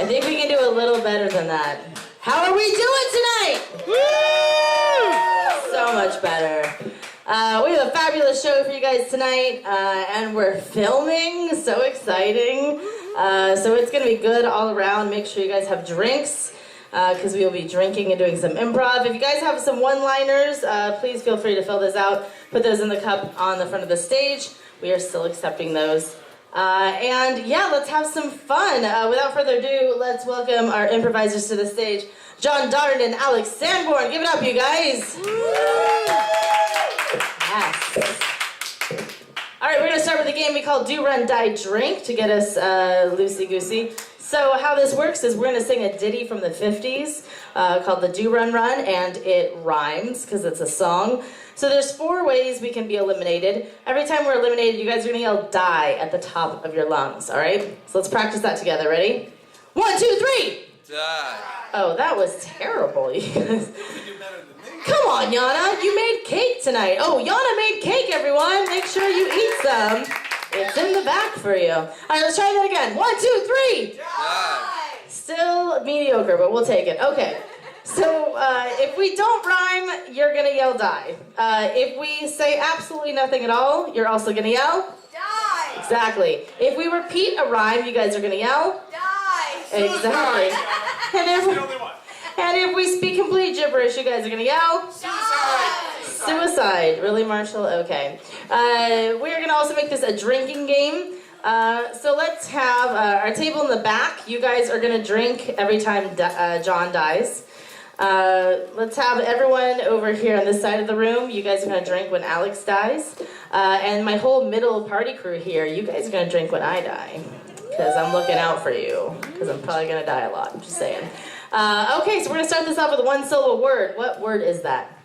think we can do a little better than that. How are we doing tonight? Woo! So much better. We have a fabulous show for you guys tonight, and we're filming. So exciting. So it's going to be good all around. Make sure you guys have drinks, because we will be drinking and doing some improv. If you guys have some one-liners, please feel free to fill those out. Put those in the cup on the front of the stage. We are still accepting those. And yeah, let's have some fun. Without further ado, let's welcome our improvisers to the stage. John Darden and Alex Sanborn. Give it up, you guys. Yes. All right, we're going to start with a game we call Do, Run, Die, Drink to get us loosey-goosey. So how this works is we're going to sing a ditty from the 50s called the Do, Run, Run, and it rhymes because it's a song. So there's 4 ways we can be eliminated. Every time we're eliminated, you guys are going to yell die at the top of your lungs, all right? So let's practice that together. Ready? 1, 2, 3! Die. Oh, that was terrible. Come on, Yana. You made cake tonight. Oh, Yana made cake, everyone. Make sure you eat some. It's in the back for you. All right, let's try that again. 1, 2, 3! Die. Still mediocre, but we'll take it. Okay. So if we don't rhyme, you're going to yell die. If we say absolutely nothing at all, you're also going to yell Die! Exactly. If we repeat a rhyme, you guys are going to yell Die! Exactly. And if we speak complete gibberish, you guys are going to yell Die! Suicide. Really, Marshall? Okay. We're going to also make this a drinking game. So let's have our table in the back. You guys are going to drink every time John dies. Let's have everyone over here on this side of the room. You guys are going to drink when Alex dies. And my whole middle party crew here, you guys are going to drink when I die. Because I'm looking out for you. Because I'm probably going to die a lot. I'm just saying. Okay, so we're going to start this off with one syllable word. What word is that?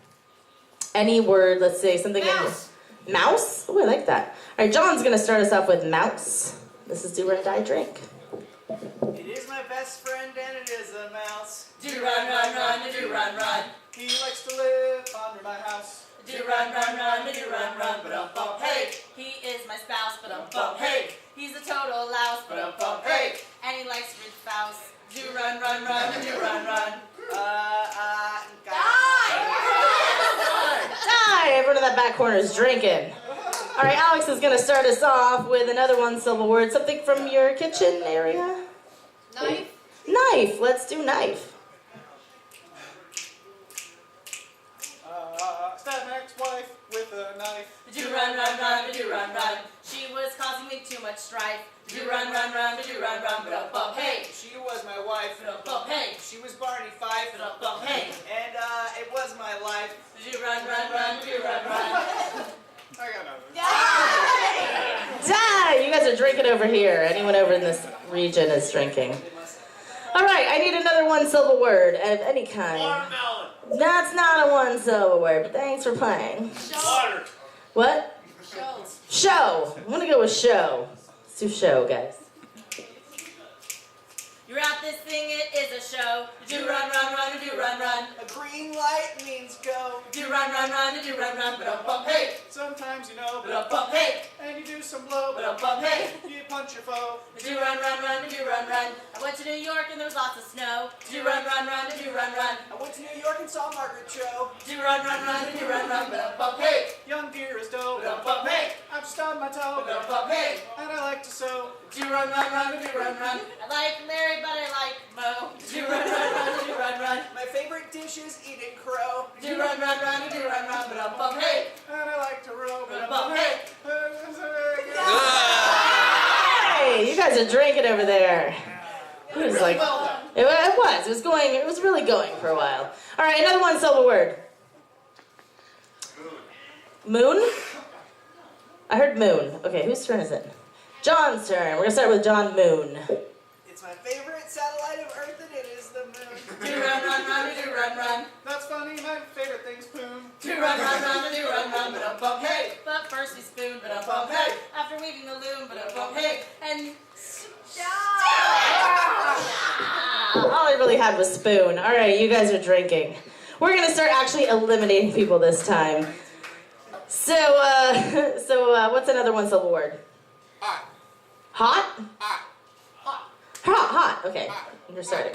Any word, let's say something Mouse. in mouse? Oh, I like that. All right, John's going to start us off with mouse. This is Do, Run, Die, Drink. It is my best friend and it is a mouse. Do run, run, run, do run, run. He likes to live under my house. Do run, run, run, do run, run. Ba-dum-bum, hey, he is my spouse. Ba-dum-bum, hey, he's a total louse. Ba-dum-bum, hey, and he likes rich spouse. Do run, run, run, do run, run. Die! Everyone in that back corner is drinking. All right, Alex is going to start us off with another one syllable word. Something from your kitchen area? Knife. Knife. Let's do knife. Stab my ex-wife with a knife. Do run, run, run, do run, run. She was causing me too much strife. Do run, run, run, do run, run. Ba-dum-bum, hey, She was my wife. ba-dum-bum, hey, She was Barney Fife. ba-dum-bum, hey. And it was my life. Do run, run, run, do run, run. I got nothing. Die! You guys are drinking over here. Anyone over in this region is drinking. All right, I need another one syllable word of any kind. Watermelon. That's not a one syllable word, but thanks for playing. Water. What? Show. Show. I'm gonna go with show. Let's do show, guys. You're at this thing, it is a show. Do run, run, run, do run, run. A green light means go. Do run, run, run, do run, run. Ba-dum-bum, hey, Sometimes you know, ba-dum-bum, hey, and you do some blow. ba-dum-bum, hey. You punch your foe. Do run, run, run, do run, run. I went to New York and there was lots of snow. Do run, run, run, do run, run. I went to New York and saw Margaret Cho. Do run, run, run, do run, run. Ba-dum-bum, hey, Young deer is dope. ba-dum-bum, hey, I've just on my toe. ba-dum-bum, hey. And I like to sew. Do run, run, run, do run, run. I like Larry, but I like Mo. Do run, run, run, do run, run. My favorite dish is eating crow. Do run, run, run, do run, run. Ba-dum-bum, hey, And I like to row. ba-dum-bum, hey. Hey, you guys are drinking over there. It was like, it was really going for a while. All right, another one syllable word. Moon? I heard moon. Okay, whose turn is it? John's turn. We're gonna start with John Moon. It's my favorite satellite of Earth and it is the moon. Do run, run, run, do run, run. That's funny, my favorite thing's poon. Do run, run, run, do run, run. Ba-dum-bum, hey. But first we spoon, ba-dum-bum, hey. After weaving the loom, ba-dum-bum, hey. And All I really had was spoon. All right, you guys are drinking. We're gonna start actually eliminating people this time. So what's another one syllable word? Hot. Hot? Hot. Hot, okay. You're starting.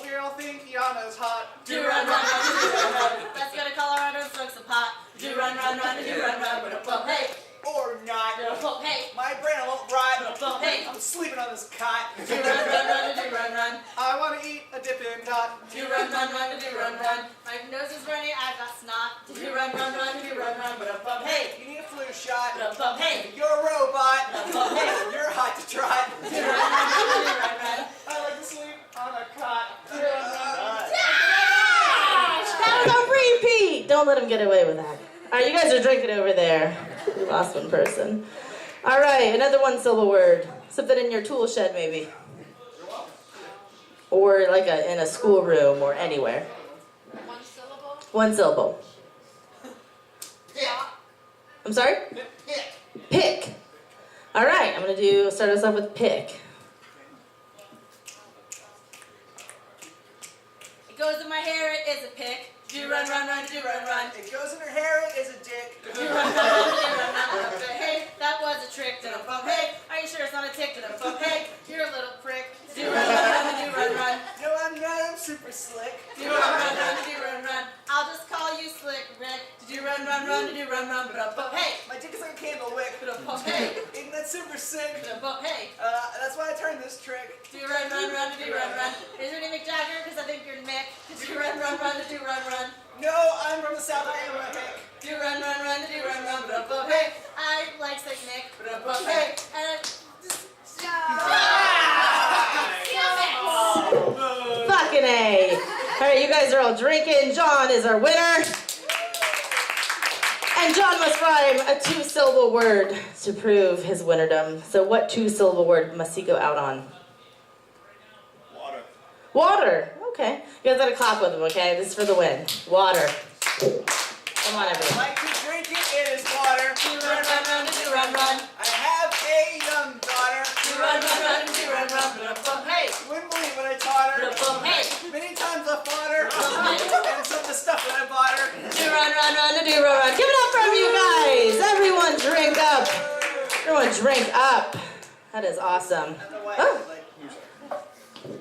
We all think Yana's hot. Do run, run, run, do run, run. Let's go to Colorado and smoke some pot. Do run, run, run, do run, run. But hey, Or not. but hey, My brain won't ride. but hey. I'm sleeping on this cot. Do run, run, run, do run, run. I want to eat a dipping dot. Do run, run, run, do run, run. My nose is running, I've got snot. Do run, run, run, do run, run. But hey, You need a flu shot. but hey, You're a robot. but hey. You're hot to trot. Do run, run, run, do run, run. I like to sleep on a cot. Run, run. That was a repeat! Don't let him get away with that. Alright, you guys are drinking over there. We lost one person. Alright, another one-syllable word. Something in your tool shed, maybe. Or like in a schoolroom or anywhere. One syllable. One syllable. I'm sorry? Pick. Alright, I'm gonna start us off with pick. It goes in my hair, it is a pick. Do run, run, run, do run, run. It goes in her hair, it is a dick. Do run, run, run, do run, run. Hey, that was a trick. Do bump. Hey, are you sure it's not a tick? Do bump. Hey, you're a little prick. Do run, run, run, do run, run. No, I'm not. I'm super slick. Do run, run, run, do run, run. I'll just call you Slick Rick. Do run, run, run, do run, run. But hey, My dick is like a candle wick. bump. Hey, Isn't that super sick? bump. Hey. That's why I turned this trick. Do run, run, run, do run, run. Is your name Mick Jagger? Because I think you're Mick. Do run, run, run, do run, run. No, I'm from the South. I am a hick. Do run, run, run, do run, run. But hey, I like Slick Nick. But hey, and just Fucking A. Alright, you guys are all drinking. John is our winner. And John must rhyme a two-syllable word to prove his winnerdom. So what two-syllable word must he go out on? Water. Water. Okay. You guys gotta clap with him, okay? This is for the win. Water. Come on, I everyone. like to drink it. It is water. do run, run, run, do run, run. I have a young daughter. Do run, run, run, do run, run. But hey, You wouldn't believe what I taught her. but hey. Many times I fought her. And some of the stuff that I bought her. Do run, run, run, Do run, run. Give it up from you guys. Everyone drink up. Everyone drink up. That is awesome. Oh.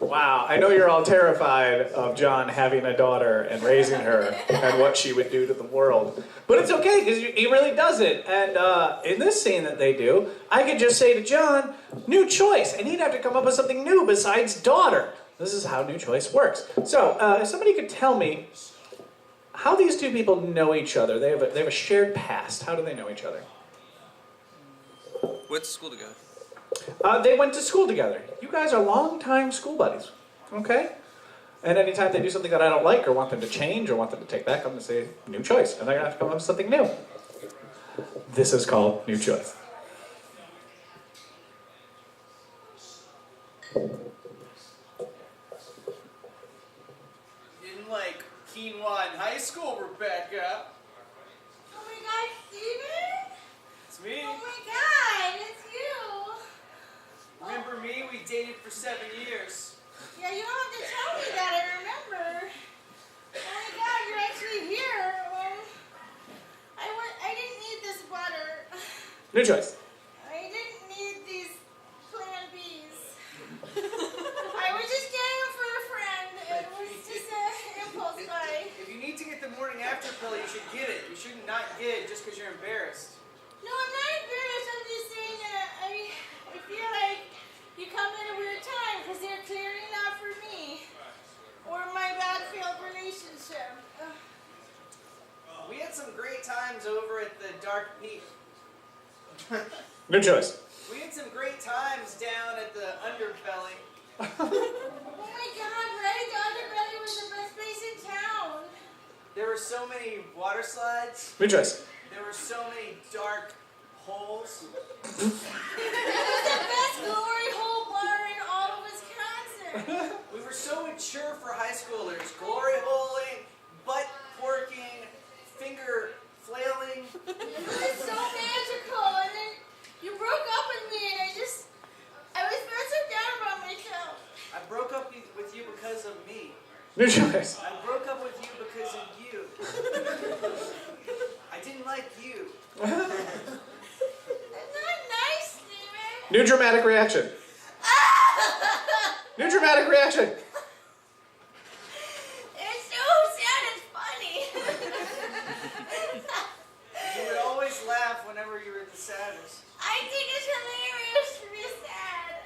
Wow, I know you're all terrified of John having a daughter and raising her and what she would do to the world. But it's okay, because he really does it. And in this scene that they do, I could just say to John, new choice. And he'd have to come up with something new besides daughter. This is how new choice works. So, if somebody could tell me how these two people know each other. They have a shared past. How do they know each other? Went to school together. They went to school together. You guys are longtime school buddies, okay? And anytime they do something that I don't like or want them to change or want them to take back, I'm going to say, new choice. And they're going to have to come up with something new. This is called new choice. Didn't like quinoa in high school, Rebecca. Oh my God, Steven? It's me. Oh my God, it's you. Remember me? We dated for 7 years. Yeah, you don't have to tell me that, I remember. Oh my God, you're actually here. I didn't need this butter. New choice. I didn't need these Plan Bs. I was just getting them for a friend. It was just an impulse buy. If you need to get the morning after pill, you should get it. You should not get it just because you're embarrassed. No, I'm not embarrassed. I'm just saying that I feel like you come at a weird time because they're clearly not for me. Or my bad failed relationship. We had some great times over at the Dark Peak. New choice. We had some great times down at the Underbelly. Oh my God, right? The Underbelly was the best place in town. There were so many water slides. New choice. There were so many dark holes. It was the best glory hole bar in all of Wisconsin. We were so mature for high schoolers. Glory holing, butt porking, finger flailing. It was so magical, and then you broke up with me, and I was feeling so down about myself. I broke up with you because of me. New choice. I broke up with you because of you. I didn't like you. That's not nice, New dramatic reaction. New dramatic reaction. It's so sad, it's funny. You would always laugh whenever you were the saddest. I think it's hilarious to be sad.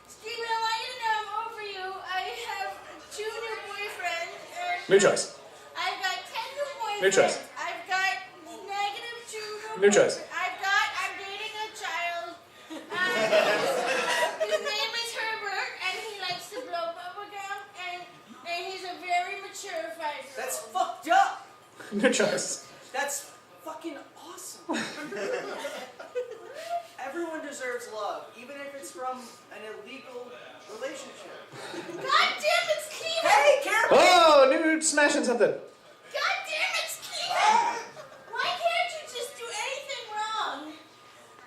Steven, I want you to know I'm over you. I have 2 new boyfriends. And New choice. I've got 10 new boyfriends. New choice. I've got negative 2 New choice. I'm dating a child. His name is Herbert, and he likes to blow bubblegum, and he's a very mature 5-year-old. That's fucked up. New choice. That's fucking awesome. Everyone deserves love, even if it's from an illegal relationship. God damn it, Steven! Hey, careful! Oh, new smashing something. God damn it, Steven! Why can't you just do anything wrong?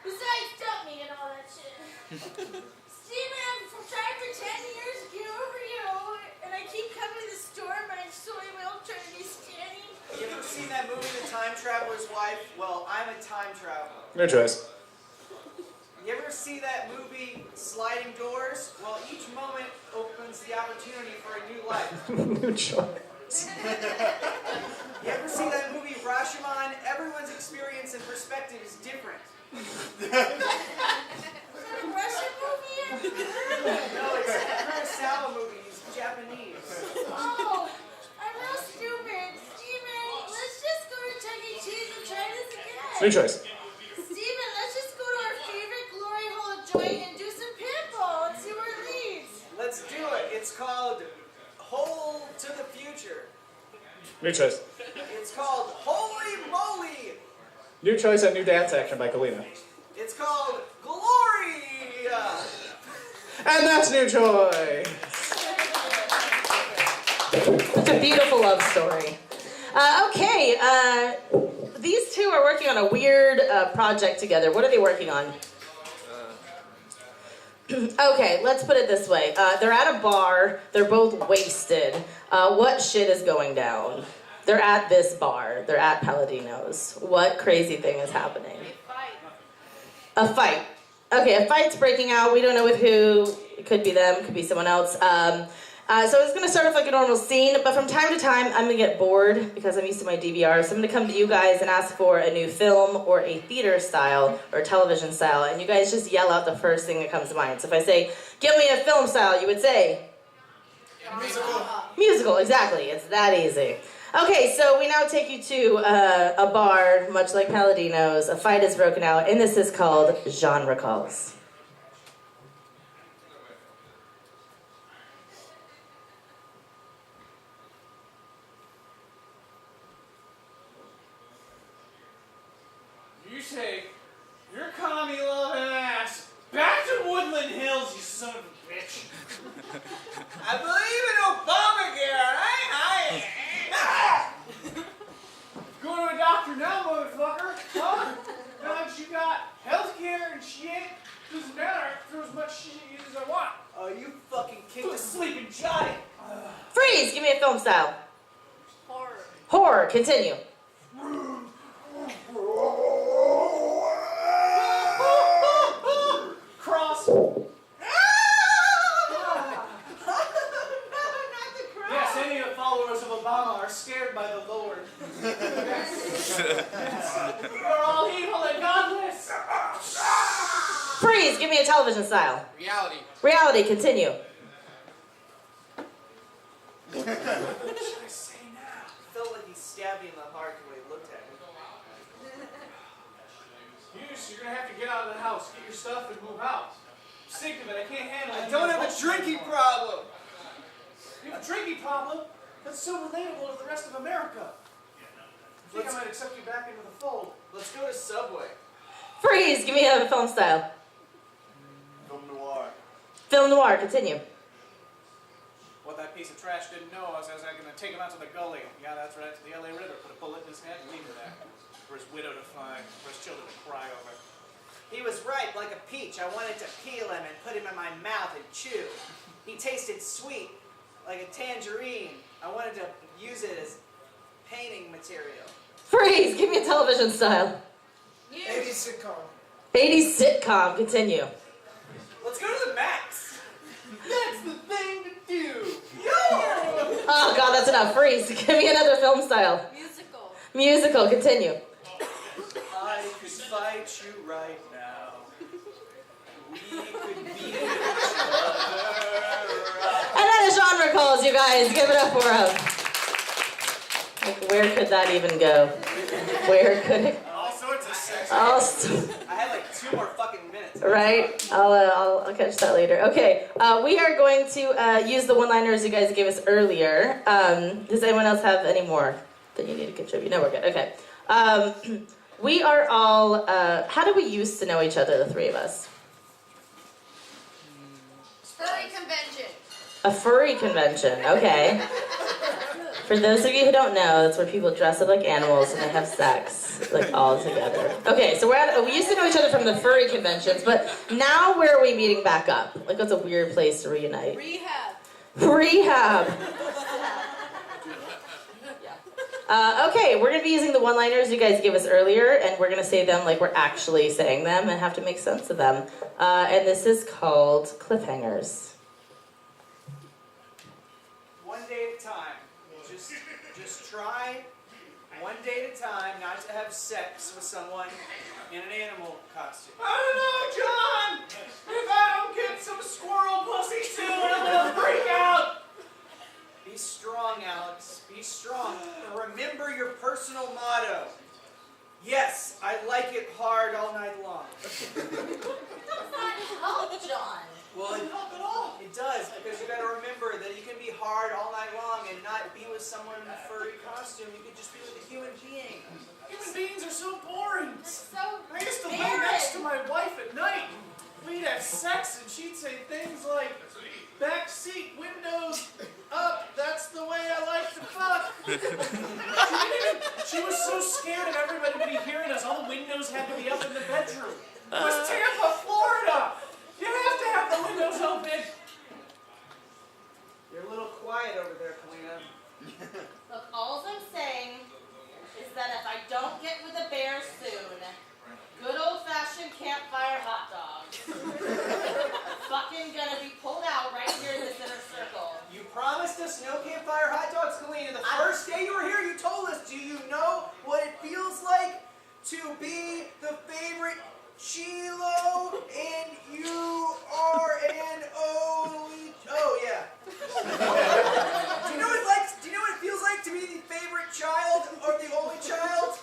Besides dump me and all that shit. Steven, I've tried for 10 years to get over you, and I keep coming to the store in my soy milk trying to be skinny. You ever seen that movie, The Time Traveler's Wife? Well, I'm a time traveler. New choice. You ever see that movie, Sliding Doors? Well, each moment opens the opportunity for a new life. New choice. You ever see that movie, Rashomon? Everyone's experience and perspective is different. Is that a Russian movie? No, it's a Kurosawa movie. He's Japanese. Oh, I'm real stupid. Steven, let's just go to Chuck E. Cheese and try this again. New choice. Steven, let's just go to our favorite glory hole joint and do some pinball and see where it leads. Let's do it. It's called Hole to the Future. New choice. It's called Holy Moly. New choice and new dance action by Kalina. It's called Glory. And that's new choice. It's a beautiful love story. These two are working on a weird project together. What are they working on? Okay, let's put it this way. They're at a bar. They're both wasted. What shit is going down? They're at this bar. They're at Paladinos. What crazy thing is happening? A fight. Okay, a fight's breaking out. We don't know with who. It could be them. Could be someone else. So it's going to start off like a normal scene, but from time to time, I'm going to get bored because I'm used to my DVR. So I'm going to come to you guys and ask for a new film or a theater style or television style, and you guys just yell out the first thing that comes to mind. So if I say, give me a film style, you would say? Musical. Musical, exactly. It's that easy. Okay, so we now take you to a bar, much like Paladinos. A fight is broken out, and this is called Genre Calls. You take your commie loving ass back to Woodland Hills, you son of a bitch. I believe in Obamacare. Go to a doctor now, motherfucker. Huh? Now that you got healthcare and shit, doesn't matter for as much shit as I want. Oh, you fucking kicked Go to sleep and Johnny. Freeze! Give me a film style. Horror. Horror, continue. Cross. Yes, any of the followers of Obama are scared by the Lord. You're all evil and godless. Freeze! Give me a television style. Reality. Reality, continue. What should I say now? Felt like he stabbed me in the heart the way he looked at me. You're gonna have to get out of the house, get your stuff, and move out. I'm sick of it. I can't handle it. I don't have a drinking problem. You have a drinking problem? That's so relatable to the rest of America. I think I might accept you back into the fold. Let's go to Subway. Freeze! Give me a film style. Film noir. Film noir, continue. What that piece of trash didn't know was I was going to take him out to the gully. Yeah, that's right, to the LA River. Put a bullet in his head and leave her there. For his widow to find, for his children to cry over. He was ripe like a peach. I wanted to peel him and put him in my mouth and chew. He tasted sweet like a tangerine. I wanted to use it as painting material. Freeze! Give me a television style. 80s sitcom. 80s sitcom, continue. Let's go to the max. That's the thing to do. Yo! Oh god, that's enough. Freeze. Give me another film style. Musical. Musical, continue. I could fight you right now. We could beat each And then a genre calls, you guys. Give it up for him. Like, where could that even go? Where could it? All sorts of sex. I had like 2 more fucking minutes. Right? I'll catch that later. Okay, we are going to use the one-liners you guys gave us earlier. Does anyone else have any more that you need to contribute? No, we're good. Okay. We are all, how do we used to know each other, the three of us? Furry convention. A furry convention, okay. For those of you who don't know, that's where people dress up like animals and they have sex, like all together. Okay, so we used to know each other from the furry conventions, but now where are we meeting back up? Like, what's a weird place to reunite? Rehab. Rehab. Okay, we're gonna be using the one-liners you guys gave us earlier, and we're gonna say them like we're actually saying them and have to make sense of them. And this is called cliffhangers. One day at a time. Just try one day at a time not to have sex with someone in an animal costume. I don't know, John! If I don't get some squirrel pussy soon, I'm gonna freak out! Be strong, Alex. Be strong. Remember your personal motto. Yes, I like it hard all night long. Does that help, John? Well, it does, because you got to remember that you can be hard all night long and not be with someone in a furry costume. You could just be with a human being. Human beings are so boring. It's so I used to lay barren. next to my wife at night. We'd have sex and she'd say things like, back seat, windows up, that's the way I like to fuck. She was so scared of everybody hearing us. All the windows had to be up in the bedroom. It was Tampa, Florida. You have to have the windows open. You're a little quiet over there, Kalina. Look, all I'm saying is that if I don't get with the bear soon, good old-fashioned campfire hot dogs. Fucking gonna be pulled out right here in this inner circle. You promised us no campfire hot dogs, Kalina. The first day you were here, you told us, do you know what it feels like to be the favorite Chilo and you are an only... Oh, yeah. Do you know what it feels like to be the favorite child or the only child?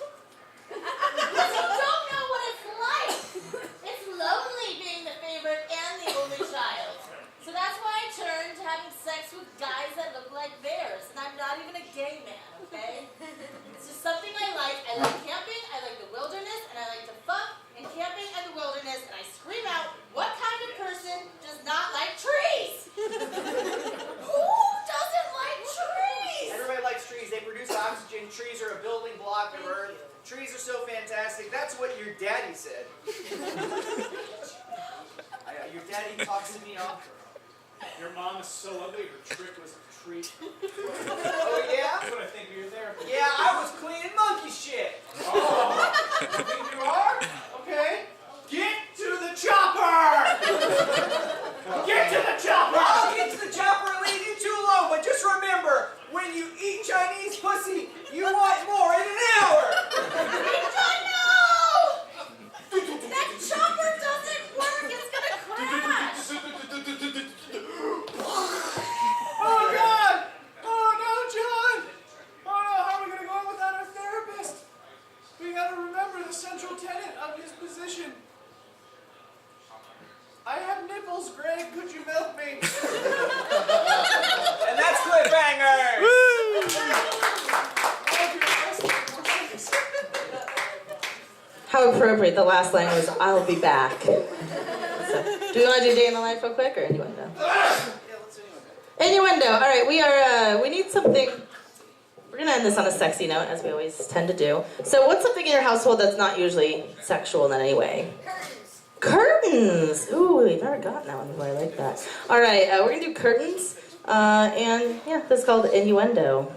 Because you don't know what it's like. It's lonely being the favorite and the only child. So that's why I turned to having sex with guys that look like bears. And I'm not even a gay man, okay? It's just something I like. I like camping, I like the wilderness, and I like to fuck in camping and the wilderness. And I scream out, what kind of person does not like trees? Who doesn't like trees? Everybody likes trees. They produce oxygen. Trees are a building block of Earth. Trees are so fantastic. That's what your daddy said. Your daddy talks to me often. Your mom is so ugly, her trick was a treat. Oh, yeah? That's what I think of your therapist. Yeah, I was cleaning monkey shit. Oh, you think you are? Okay. Get to the chopper! Get to the chopper! I'll get to the chopper and leave you too alone, but just remember, when you eat Chinese pussy, you want more in an hour. John, no! That chopper doesn't work. It's gonna crash. Oh, God! Oh, no, John! Oh, no, how are we going to go on without our therapist? We got to remember the central tenet of his position. I have nipples, Greg. Could you milk me? And that's cliffhangers. How appropriate. The last line was, I'll be back. So, do we want to do day in the life real quick, or innuendo? Yeah, let's do it. Innuendo. All right, we need something. We're going to end this on a sexy note, as we always tend to do. So what's something in your household that's not usually sexual in any way? Curtains. Curtains! Ooh, we've never gotten that one before. I like that. All right, we're going to do curtains. And, yeah, this is called innuendo.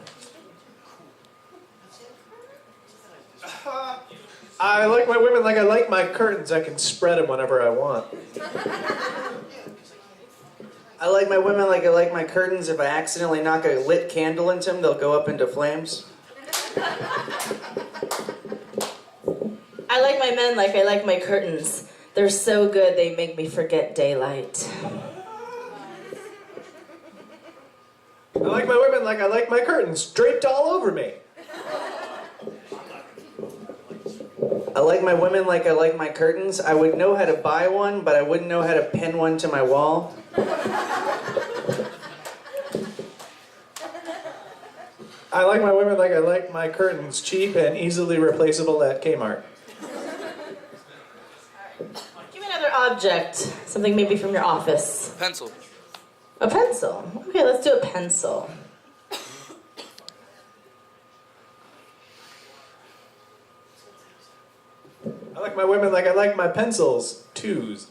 I like my women like I like my curtains. I can spread them whenever I want. I like my women like I like my curtains. If I accidentally knock a lit candle into them, they'll go up into flames. I like my men like I like my curtains. They're so good they make me forget daylight. I like my women like I like my curtains draped all over me. I like my women like I like my curtains. I would know how to buy one, but I wouldn't know how to pin one to my wall. I like my women like I like my curtains cheap and easily replaceable at Kmart. Give me another object. Something maybe from your office. Pencil. A pencil. Okay, let's do a pencil. I like my women like I like my pencils, twos.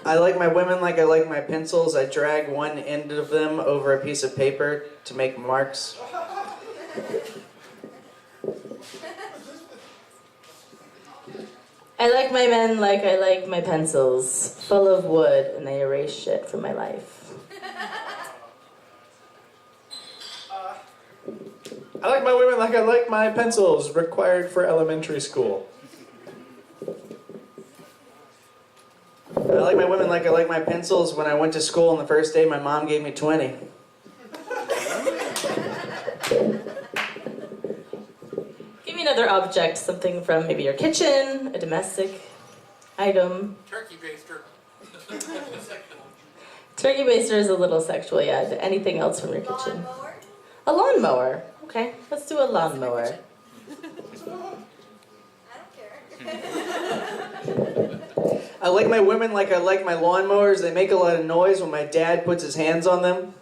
I like my women like I like my pencils. I drag one end of them over a piece of paper to make marks. I like my men like I like my pencils, full of wood, and they erase shit from my life. I like my women like I like my pencils, required for elementary school. I like my women like I like my pencils. When I went to school on the first day, my mom gave me 20. Give me another object, something from maybe your kitchen, a domestic item. Turkey baster. Turkey baster is a little sexual, yeah. Anything else from your kitchen? Lawnmower? A lawnmower. Okay, let's do a lawnmower. I don't care. I like my women like I like my lawnmowers. They make a lot of noise when my dad puts his hands on them.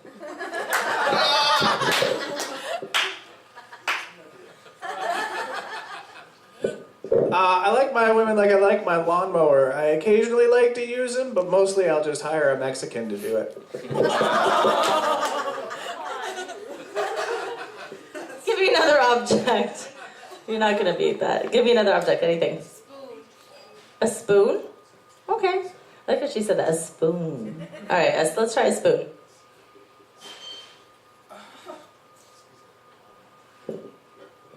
I like my women like I like my lawnmower. I occasionally like to use them, but mostly I'll just hire a Mexican to do it. Give me another object. You're not gonna beat that. Give me another object, anything. Spoon. A spoon? Okay. I like how she said that, a spoon. Alright, let's try a spoon.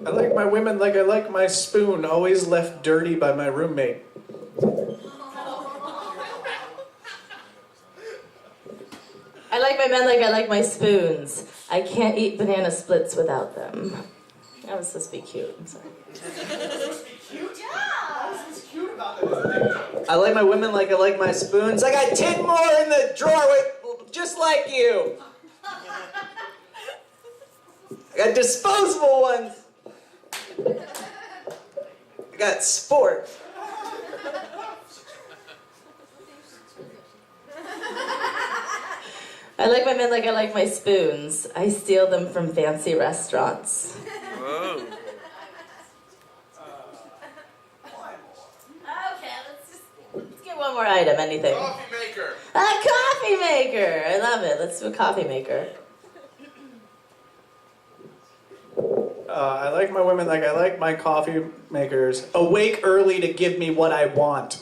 I like my women like I like my spoon, always left dirty by my roommate. I like my men like I like my spoons. I can't eat banana splits without them. That was supposed to be cute, I'm sorry. Cute? Yeah. What's cute about that? I like my women like I like my spoons. I got 10 more in the drawer with, just like you. I got disposable ones. I got sport. I like my men like I like my spoons. I steal them from fancy restaurants. Whoa. Okay, Let's get one more item, anything. Coffee maker. A coffee maker! I love it. Let's do a coffee maker. I like my women like I like my coffee makers, awake early to give me what I want.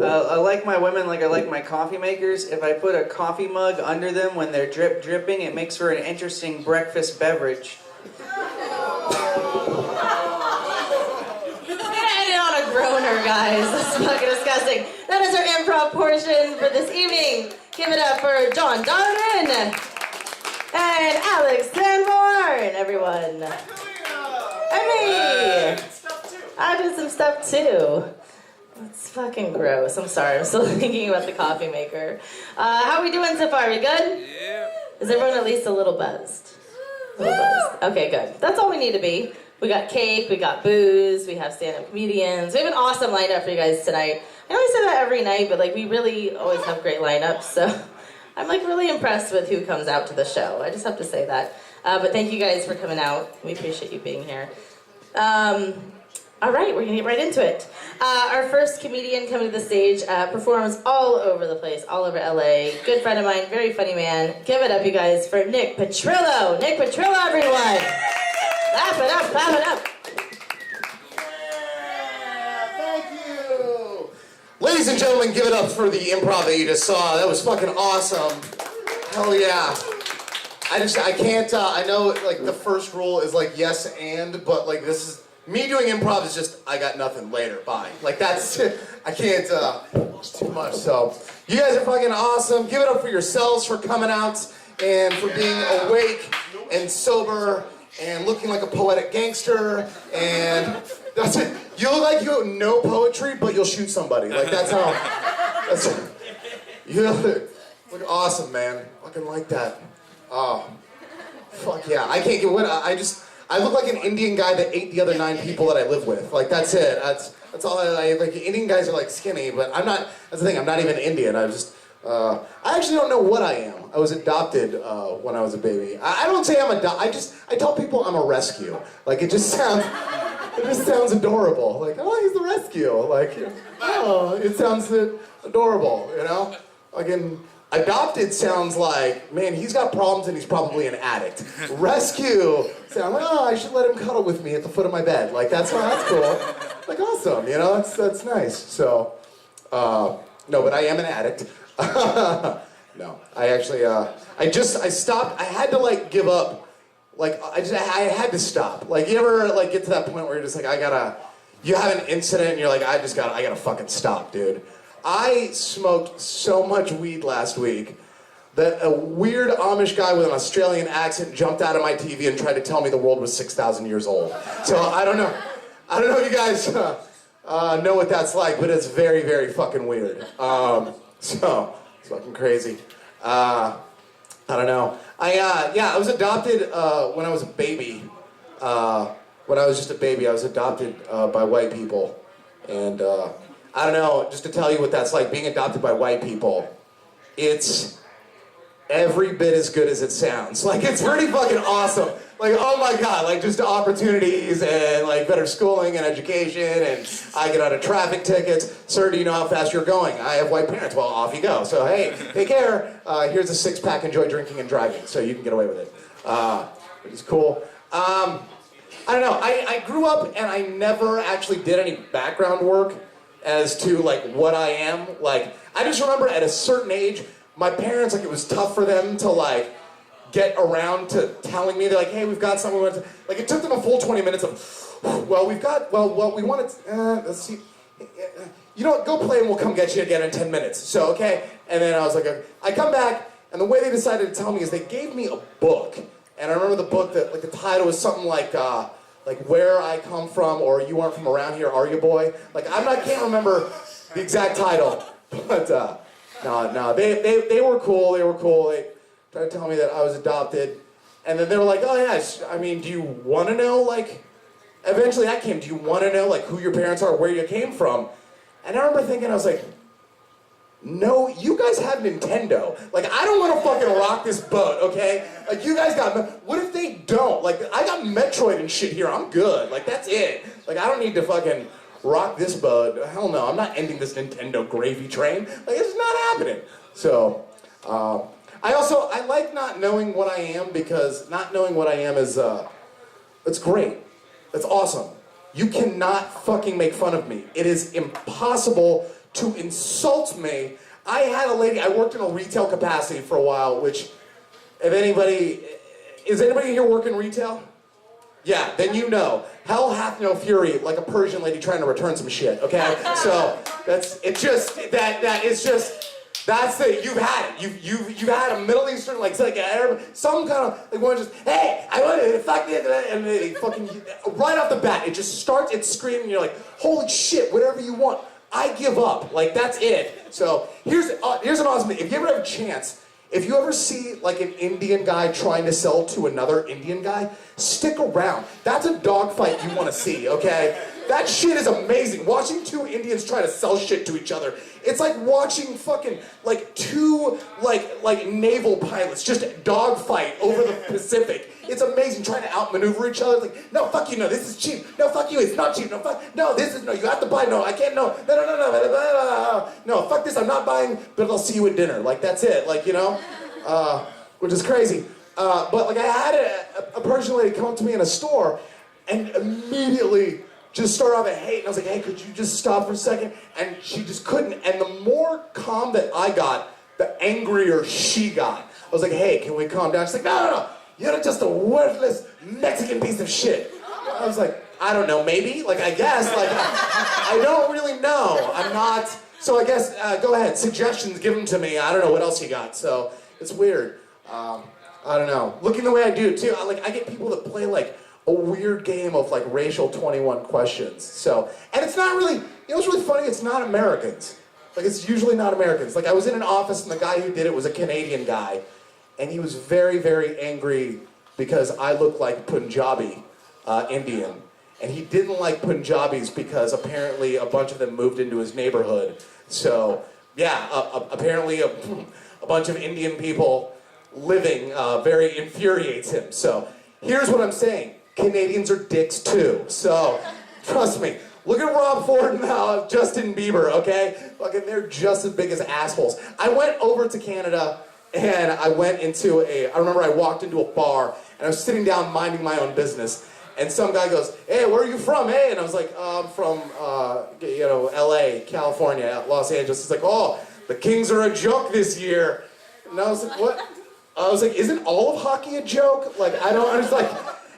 I like my women like I like my coffee makers. If I put a coffee mug under them when they're dripping, it makes for an interesting breakfast beverage. We're gonna end it on a groaner, guys. That's fucking disgusting. That is our improv portion for this evening. Give it up for John Donovan and Alex Sanborn, everyone. And me. I did some stuff too. It's fucking gross. I'm sorry. I'm still thinking about the coffee maker. How are we doing so far? Are we good? Yeah. Is everyone at least a little buzzed? A little buzzed. Okay, good. That's all we need to be. We got cake, we got booze, we have stand-up comedians. We have an awesome lineup for you guys tonight. I know I say that every night, but like we really always have great lineups. So I'm like really impressed with who comes out to the show. I just have to say that. But thank you guys for coming out. We appreciate you being here. All right, we're gonna get right into it. Our first comedian coming to the stage performs all over the place, all over LA. Good friend of mine, very funny man. Give it up, you guys, for Nick Petrillo. Nick Petrillo, everyone. Clap it up, clap it up. Thank you. Ladies and gentlemen, give it up for the improv that you just saw. That was fucking awesome. Hell yeah. I can't, I know, like, the first rule is, like, yes and, but, like, this is, me doing improv is just, I got nothing later, bye. Like, that's, I can't, it's too much, so. You guys are fucking awesome. Give it up for yourselves for coming out and for being awake and sober and looking like a poetic gangster, and that's it. You look like you know poetry, but you'll shoot somebody. Like, that's how, you look awesome, man. Fucking like that. Oh, fuck yeah. I can't get what, I look like an Indian guy that ate the other 9 people that I live with. Like, that's it. That's all like, Indian guys are, like, skinny, but I'm not, that's the thing, I'm not even Indian. I actually don't know what I am. I was adopted when I was a baby. I don't say I'm adopted, I tell people I'm a rescue. Like, it just sounds adorable. Like, oh, he's the rescue. Like, oh, it sounds adorable, you know? Again, adopted sounds like, man, he's got problems and he's probably an addict. Rescue sounds like, oh, I should let him cuddle with me at the foot of my bed. Like, that's cool. Like, awesome, you know, that's nice. So, no, but I am an addict. No, I actually, I stopped, I had to, like, give up. Like, I had to stop. Like, you ever, like, get to that point where you're just like, you have an incident and you're like, I gotta fucking stop, dude. I smoked so much weed last week that a weird Amish guy with an Australian accent jumped out of my TV and tried to tell me the world was 6,000 years old. So I don't know if you guys know what that's like, but it's very, very fucking weird. So it's fucking crazy. I don't know. I was adopted when I was a baby. When I was just a baby, I was adopted by white people, and I don't know, just to tell you what that's like, being adopted by white people, it's every bit as good as it sounds. Like, it's pretty fucking awesome. Like, oh my God, like, just opportunities and, like, better schooling and education, and I get out of traffic tickets. Sir, do you know how fast you're going? I have white parents. Well, off you go. So, hey, take care. Here's a 6-pack, enjoy drinking and driving, so you can get away with it. Which is cool. I don't know, I grew up and I never actually did any background work as to, like, what I am. Like, I just remember at a certain age, my parents, like, it was tough for them to, like, get around to telling me, they're like, hey, we've got something, like, it took them a full 20 minutes of, well, we wanted, let's see, you know what, go play and we'll come get you again in 10 minutes, so, okay, and then I was like, I come back, and the way they decided to tell me is they gave me a book, and I remember the book that, like, the title was something like Where I Come From, or You Aren't From Around Here, Are You, Boy? Like, can't remember the exact title, but, no, they were cool, They tried to tell me that I was adopted, and then they were like, oh yeah, I mean, do you want to know, like, eventually that came, do you want to know, like, who your parents are, where you came from? And I remember thinking, I was like, no, you guys have Nintendo. Like, I don't want to fucking rock this boat, okay? Like, you guys got, what if they don't? Like, I got Metroid and shit here, I'm good. Like, that's it. Like, I don't need to fucking rock this boat. Hell no, I'm not ending this Nintendo gravy train. Like, it's not happening. So, I like not knowing what I am, because not knowing what I am is, it's great. It's awesome. You cannot fucking make fun of me. It is impossible to insult me. I worked in a retail capacity for a while, which, is anybody here working retail? Yeah, then you know. Hell hath no fury like a Persian lady trying to return some shit, okay? So, you've had it. You've had a Middle Eastern, like Arab, some kind of, like, one just, hey, I want to fuck this, and they fucking, right off the bat, it just starts, it's screaming, you're like, holy shit, whatever you want. I give up. Like, that's it. So, here's an awesome thing. If you ever have a chance, if you ever see, like, an Indian guy trying to sell to another Indian guy, stick around. That's a dogfight you want to see, okay? That shit is amazing. Watching two Indians try to sell shit to each other. It's like watching fucking, like, two, like naval pilots just dogfight over the Pacific. It's amazing trying to outmaneuver each other. Like, no, fuck you, no, this is cheap. No, fuck you, it's not cheap. No, fuck, no, this is, no, you have to buy, no, I can't, no, no. No, fuck this, I'm not buying, but I'll see you at dinner. Like, that's it, like, you know? Which is crazy. But, like, I had a Persian lady come up to me in a store and immediately just start off at hate, and I was like, hey, could you just stop for a second? And she just couldn't, and the more calm that I got, the angrier she got. I was like, hey, can we calm down? She's like, no, you're just a worthless Mexican piece of shit. I was like, I don't know, maybe? Like, I guess, like, I don't really know. I'm not, so I guess, go ahead, suggestions, give them to me. I don't know what else you got, so it's weird. I don't know. Looking the way I do, too, I get people that play, like, a weird game of like racial 21 questions. So, and it's not really, you know what's really funny? It's not Americans. Like, it's usually not Americans. Like, I was in an office and the guy who did it was a Canadian guy, and he was very, very angry because I look like Punjabi Indian. And he didn't like Punjabis because apparently a bunch of them moved into his neighborhood. So, yeah, apparently a bunch of Indian people living very infuriates him. So, here's what I'm saying. Canadians are dicks too, so trust me. Look at Rob Ford and Justin Bieber, okay? Fucking, they're just as big as assholes. I went over to Canada and I went into I remember I walked into a bar and I was sitting down minding my own business, and some guy goes, hey, where are you from, hey? And I was like, I'm from, LA, California, Los Angeles. He's like, oh, the Kings are a joke this year. And I was like, what? I was like, isn't all of hockey a joke? Like, I was like,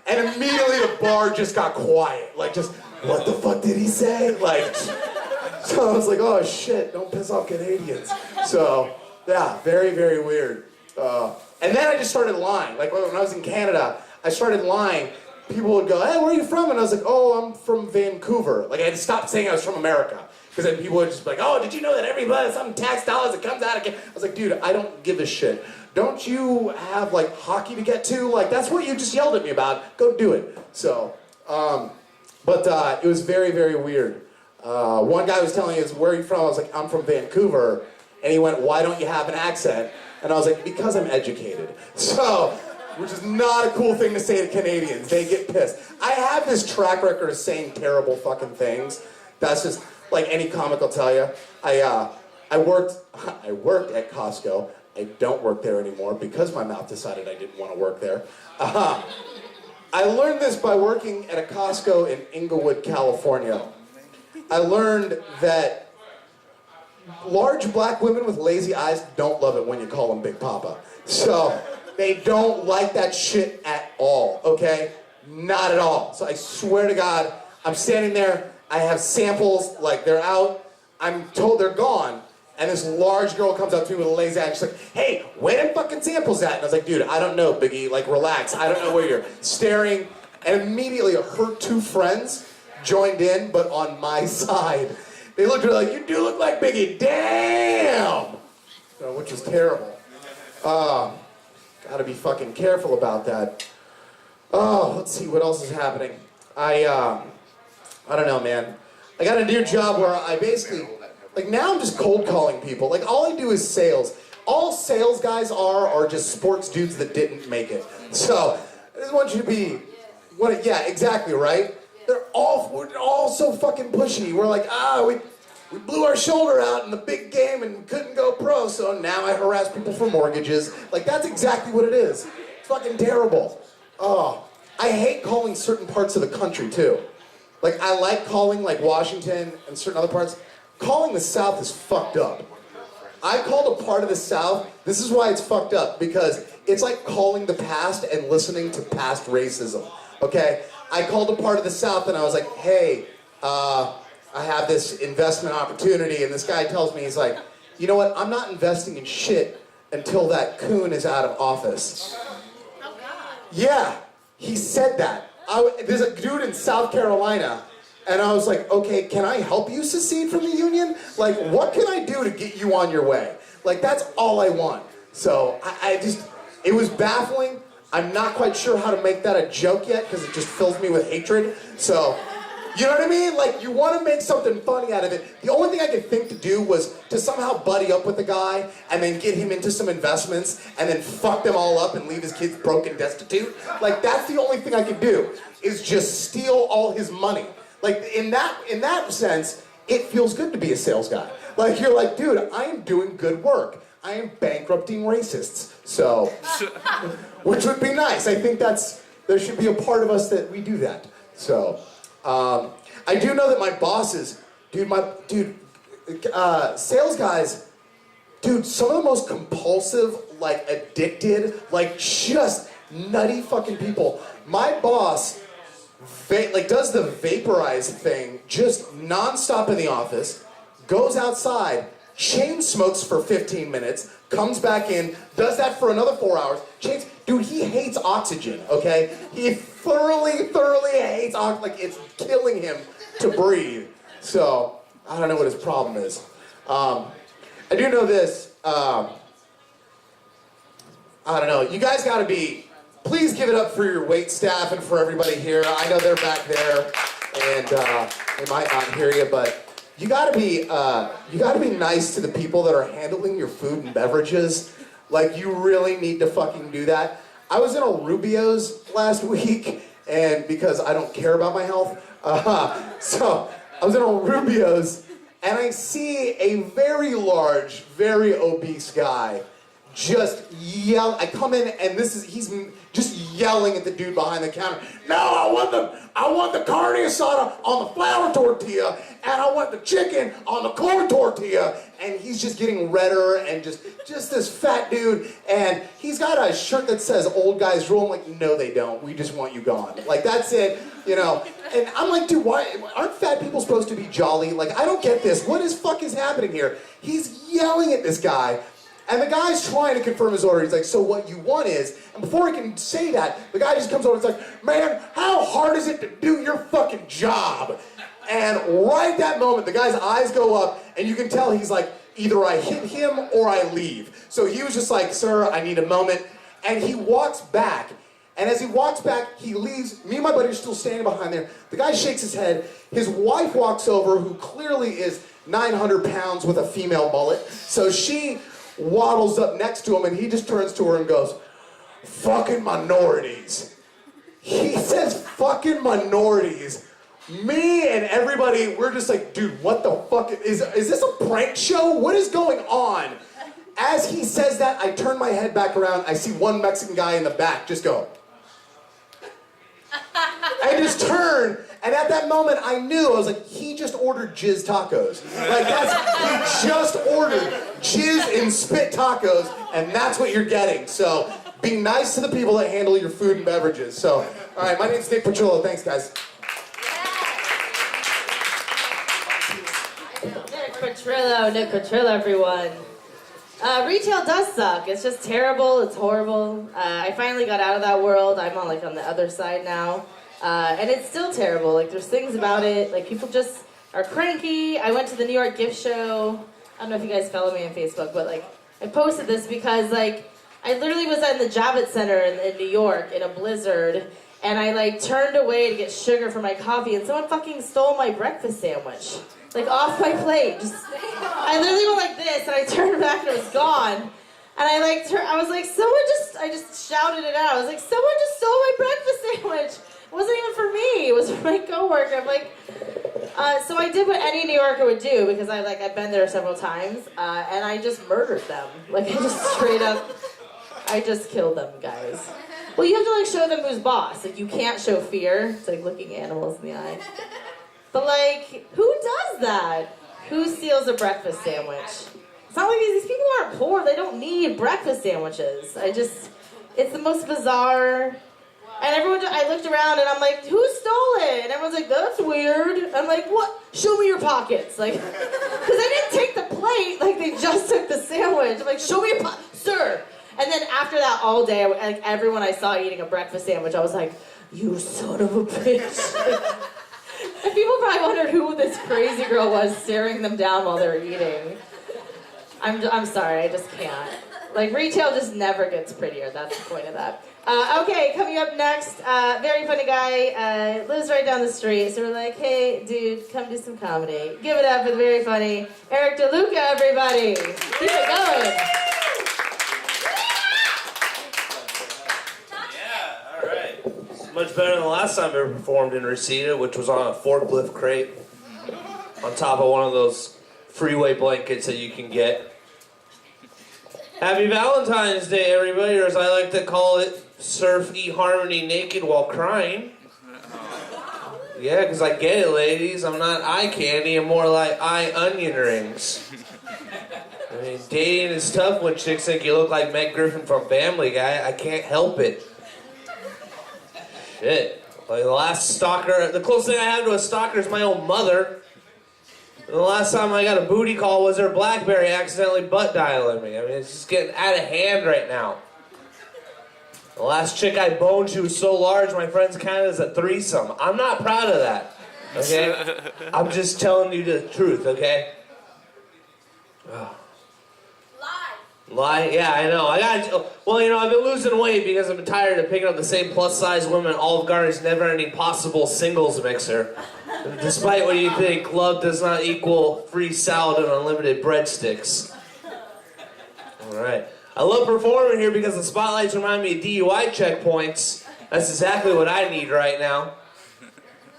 and immediately the bar just got quiet. Like, just, what the fuck did he say? Like, so I was like, oh shit, don't piss off Canadians. So, yeah, very, very weird. And then I just started lying. Like, when I was in Canada, I started lying. People would go, hey, where are you from? And I was like, oh, I'm from Vancouver. Like, I had to stop saying I was from America. Because then people would just be like, oh, did you know that everybody, some tax dollars that comes out of Canada? I was like, dude, I don't give a shit. Don't you have, like, hockey to get to? Like, that's what you just yelled at me about. Go do it. So, but it was very, very weird. One guy was telling us, where are you from? I was like, I'm from Vancouver. And he went, why don't you have an accent? And I was like, because I'm educated. So, which is not a cool thing to say to Canadians. They get pissed. I have this track record of saying terrible fucking things. That's just, like any comic will tell you. I worked at Costco. I don't work there anymore because my mouth decided I didn't want to work there. I learned this by working at a Costco in Inglewood, California. I learned that large black women with lazy eyes don't love it when you call them Big Papa. So they don't like that shit at all, okay? Not at all. So I swear to God, I'm standing there, I have samples, like they're out, I'm told they're gone. And this large girl comes up to me with a lazy eye, and she's like, hey, where them fucking samples at? And I was like, dude, I don't know, Biggie, like, relax. I don't know where you're staring. And immediately her two friends joined in, but on my side. They looked at her like, you do look like Biggie, damn! So, which was terrible. Gotta be fucking careful about that. Oh, let's see, what else is happening? I don't know, man. I got a new job where I basically, like, now I'm just cold calling people. Like, all I do is sales. All sales guys are just sports dudes that didn't make it. So, I just want you to be, yeah, exactly, right? We're all so fucking pushy. We're like, we blew our shoulder out in the big game and couldn't go pro, so now I harass people for mortgages. Like, that's exactly what it is. It's fucking terrible. Oh, I hate calling certain parts of the country, too. Like, I like calling, like, Washington and certain other parts. Calling the South is fucked up. I called a part of the South. This is why it's fucked up, because it's like calling the past and listening to past racism, okay? I called a part of the South and I was like, hey, I have this investment opportunity, and this guy tells me, he's like, you know what, I'm not investing in shit until that coon is out of office. Oh, God. Yeah, he said that. There's a dude in South Carolina, and I was like, okay, can I help you secede from the union? Like, what can I do to get you on your way? Like, that's all I want. So, it was baffling. I'm not quite sure how to make that a joke yet, because it just fills me with hatred. So, You know what I mean? Like, you want to make something funny out of it. The only thing I could think to do was to somehow buddy up with the guy and then get him into some investments and then fuck them all up and leave his kids broke and destitute. Like, that's the only thing I could do, is just steal all his money. Like, in that sense, it feels good to be a sales guy. Like, you're like, dude, I am doing good work. I am bankrupting racists. So, which would be nice. I think there should be a part of us that we do that. So, I do know that my bosses, sales guys, dude, some of the most compulsive, like addicted, like just nutty fucking people. My boss, does the vaporize thing just nonstop in the office, goes outside, chain smokes for 15 minutes, comes back in, does that for another 4 hours, dude, he hates oxygen, okay? He thoroughly hates oxygen, like it's killing him to breathe. So, I don't know what his problem is. I do know this, I don't know, you guys gotta please give it up for your wait staff and for everybody here. I know they're back there, and they might not hear you, but you gotta be nice to the people that are handling your food and beverages. Like, you really need to fucking do that. I was in a Rubio's last week, and because I don't care about my health, so I was in a Rubio's, and I see a very large, very obese guy just yell. I come in, and he's just yelling at the dude behind the counter. No, I want the carne asada on the flour tortilla, and I want the chicken on the corn tortilla. And he's just getting redder, and just this fat dude, and he's got a shirt that says "Old Guys Rule." I'm like, no, they don't. We just want you gone. Like, that's it, you know. And I'm like, dude, why aren't fat people supposed to be jolly? Like, I don't get this. What is fuck is happening here? He's yelling at this guy. And the guy's trying to confirm his order. He's like, so what you want is, and before he can say that, the guy just comes over and is like, man, how hard is it to do your fucking job? And right at that moment, the guy's eyes go up, and you can tell he's like, either I hit him or I leave. So he was just like, sir, I need a moment. And he walks back. And as he walks back, he leaves. Me and my buddy are still standing behind there. The guy shakes his head. His wife walks over, who clearly is 900 pounds with a female mullet. So she waddles up next to him, and he just turns to her and goes, fucking minorities. He says fucking minorities. Me and everybody, we're just like, dude, what the fuck? Is this a prank show? What is going on? As he says that, I turn my head back around. I see one Mexican guy in the back just go. I just turn, and at that moment, I knew. I was like, he just ordered jizz tacos. Like, he just ordered jizz and spit tacos, and that's what you're getting. So, be nice to the people that handle your food and beverages. So, all right, my name's Nick Petrillo. Thanks, guys. Nick Petrillo, everyone. Retail does suck. It's just terrible. It's horrible. I finally got out of that world. I'm on the other side now. And it's still terrible. Like, there's things about it. Like, people just are cranky. I went to the New York gift show. I don't know if you guys follow me on Facebook, but, I posted this because, I literally was in the Javits Center in New York in a blizzard, and I, turned away to get sugar for my coffee, and someone fucking stole my breakfast sandwich. Off my plate. I literally went like this, and I turned back, and it was gone. And I was like, I just shouted it out. I was like, someone just stole my breakfast sandwich. It wasn't even for me. It was for my coworker. I'm like, so I did what any New Yorker would do, because I've been there several times, and I just murdered them. I just straight up, I just killed them, guys. Well, you have to show them who's boss. You can't show fear. It's like looking animals in the eye. But who does that? Who steals a breakfast sandwich? It's not like these people aren't poor. They don't need breakfast sandwiches. It's the most bizarre. And I looked around and I'm like, who stole it? And everyone's like, that's weird. I'm like, what? Show me your pockets. Because they didn't take the plate. They just took the sandwich. I'm like, show me your pockets, sir. And then after that, all day, everyone I saw eating a breakfast sandwich, I was like, you son of a bitch. And people probably wondered who this crazy girl was staring them down while they were eating. I'm sorry, I just can't. Retail just never gets prettier. That's the point of that. Okay, coming up next, very funny guy, lives right down the street. So we're like, hey, dude, come do some comedy. Give it up for the very funny Eric DeLuca, everybody. Keep it going. Yeah, all right. It's much better than the last time I ever performed in Reseda, which was on a forklift crate on top of one of those freeway blankets that you can get. Happy Valentine's Day, everybody, or as I like to call it, surf, eat harmony, naked while crying. Yeah, because I get it, ladies. I'm not eye candy. I'm more like eye onion rings. I mean, dating is tough when chicks think you look like Meg Griffin from Family Guy. I can't help it. Shit. Like the last stalker, the closest thing I have to a stalker is my own mother. And the last time I got a booty call was her BlackBerry accidentally butt dialing me. I mean, it's just getting out of hand right now. The last chick I boned, she was so large, my friends counted as a threesome. I'm not proud of that, okay? I'm just telling you the truth, okay? Lie? Yeah, I know. Well, you know, I've been losing weight because I'm tired of picking up the same plus-size women at Olive Garden's never-ending possible singles mixer. And despite what you think, love does not equal free salad and unlimited breadsticks. All right. I love performing here because the spotlights remind me of DUI checkpoints. That's exactly what I need right now.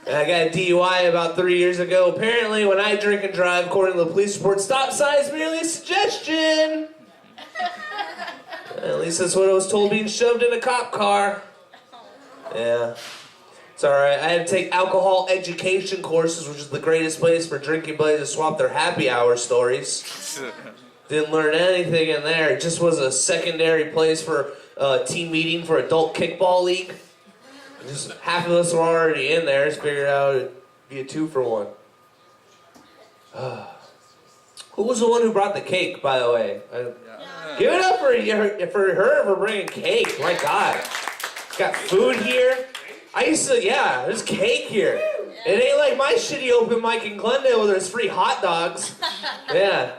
And I got a DUI about 3 years ago. Apparently, when I drink and drive, according to the police report, stop sign is merely a suggestion. At least that's what I was told being shoved in a cop car. Yeah. It's alright. I had to take alcohol education courses, which is the greatest place for drinking buddies to swap their happy hour stories. Didn't learn anything in there. It just was a secondary place for a team meeting for adult kickball league. Just half of us were already in there. Just figured out it'd be a 2-for-1. Who was the one who brought the cake, by the way? Give it up for her for bringing cake. My God. Got food here. There's cake here. It ain't like my shitty open mic in Glendale where there's free hot dogs. Yeah.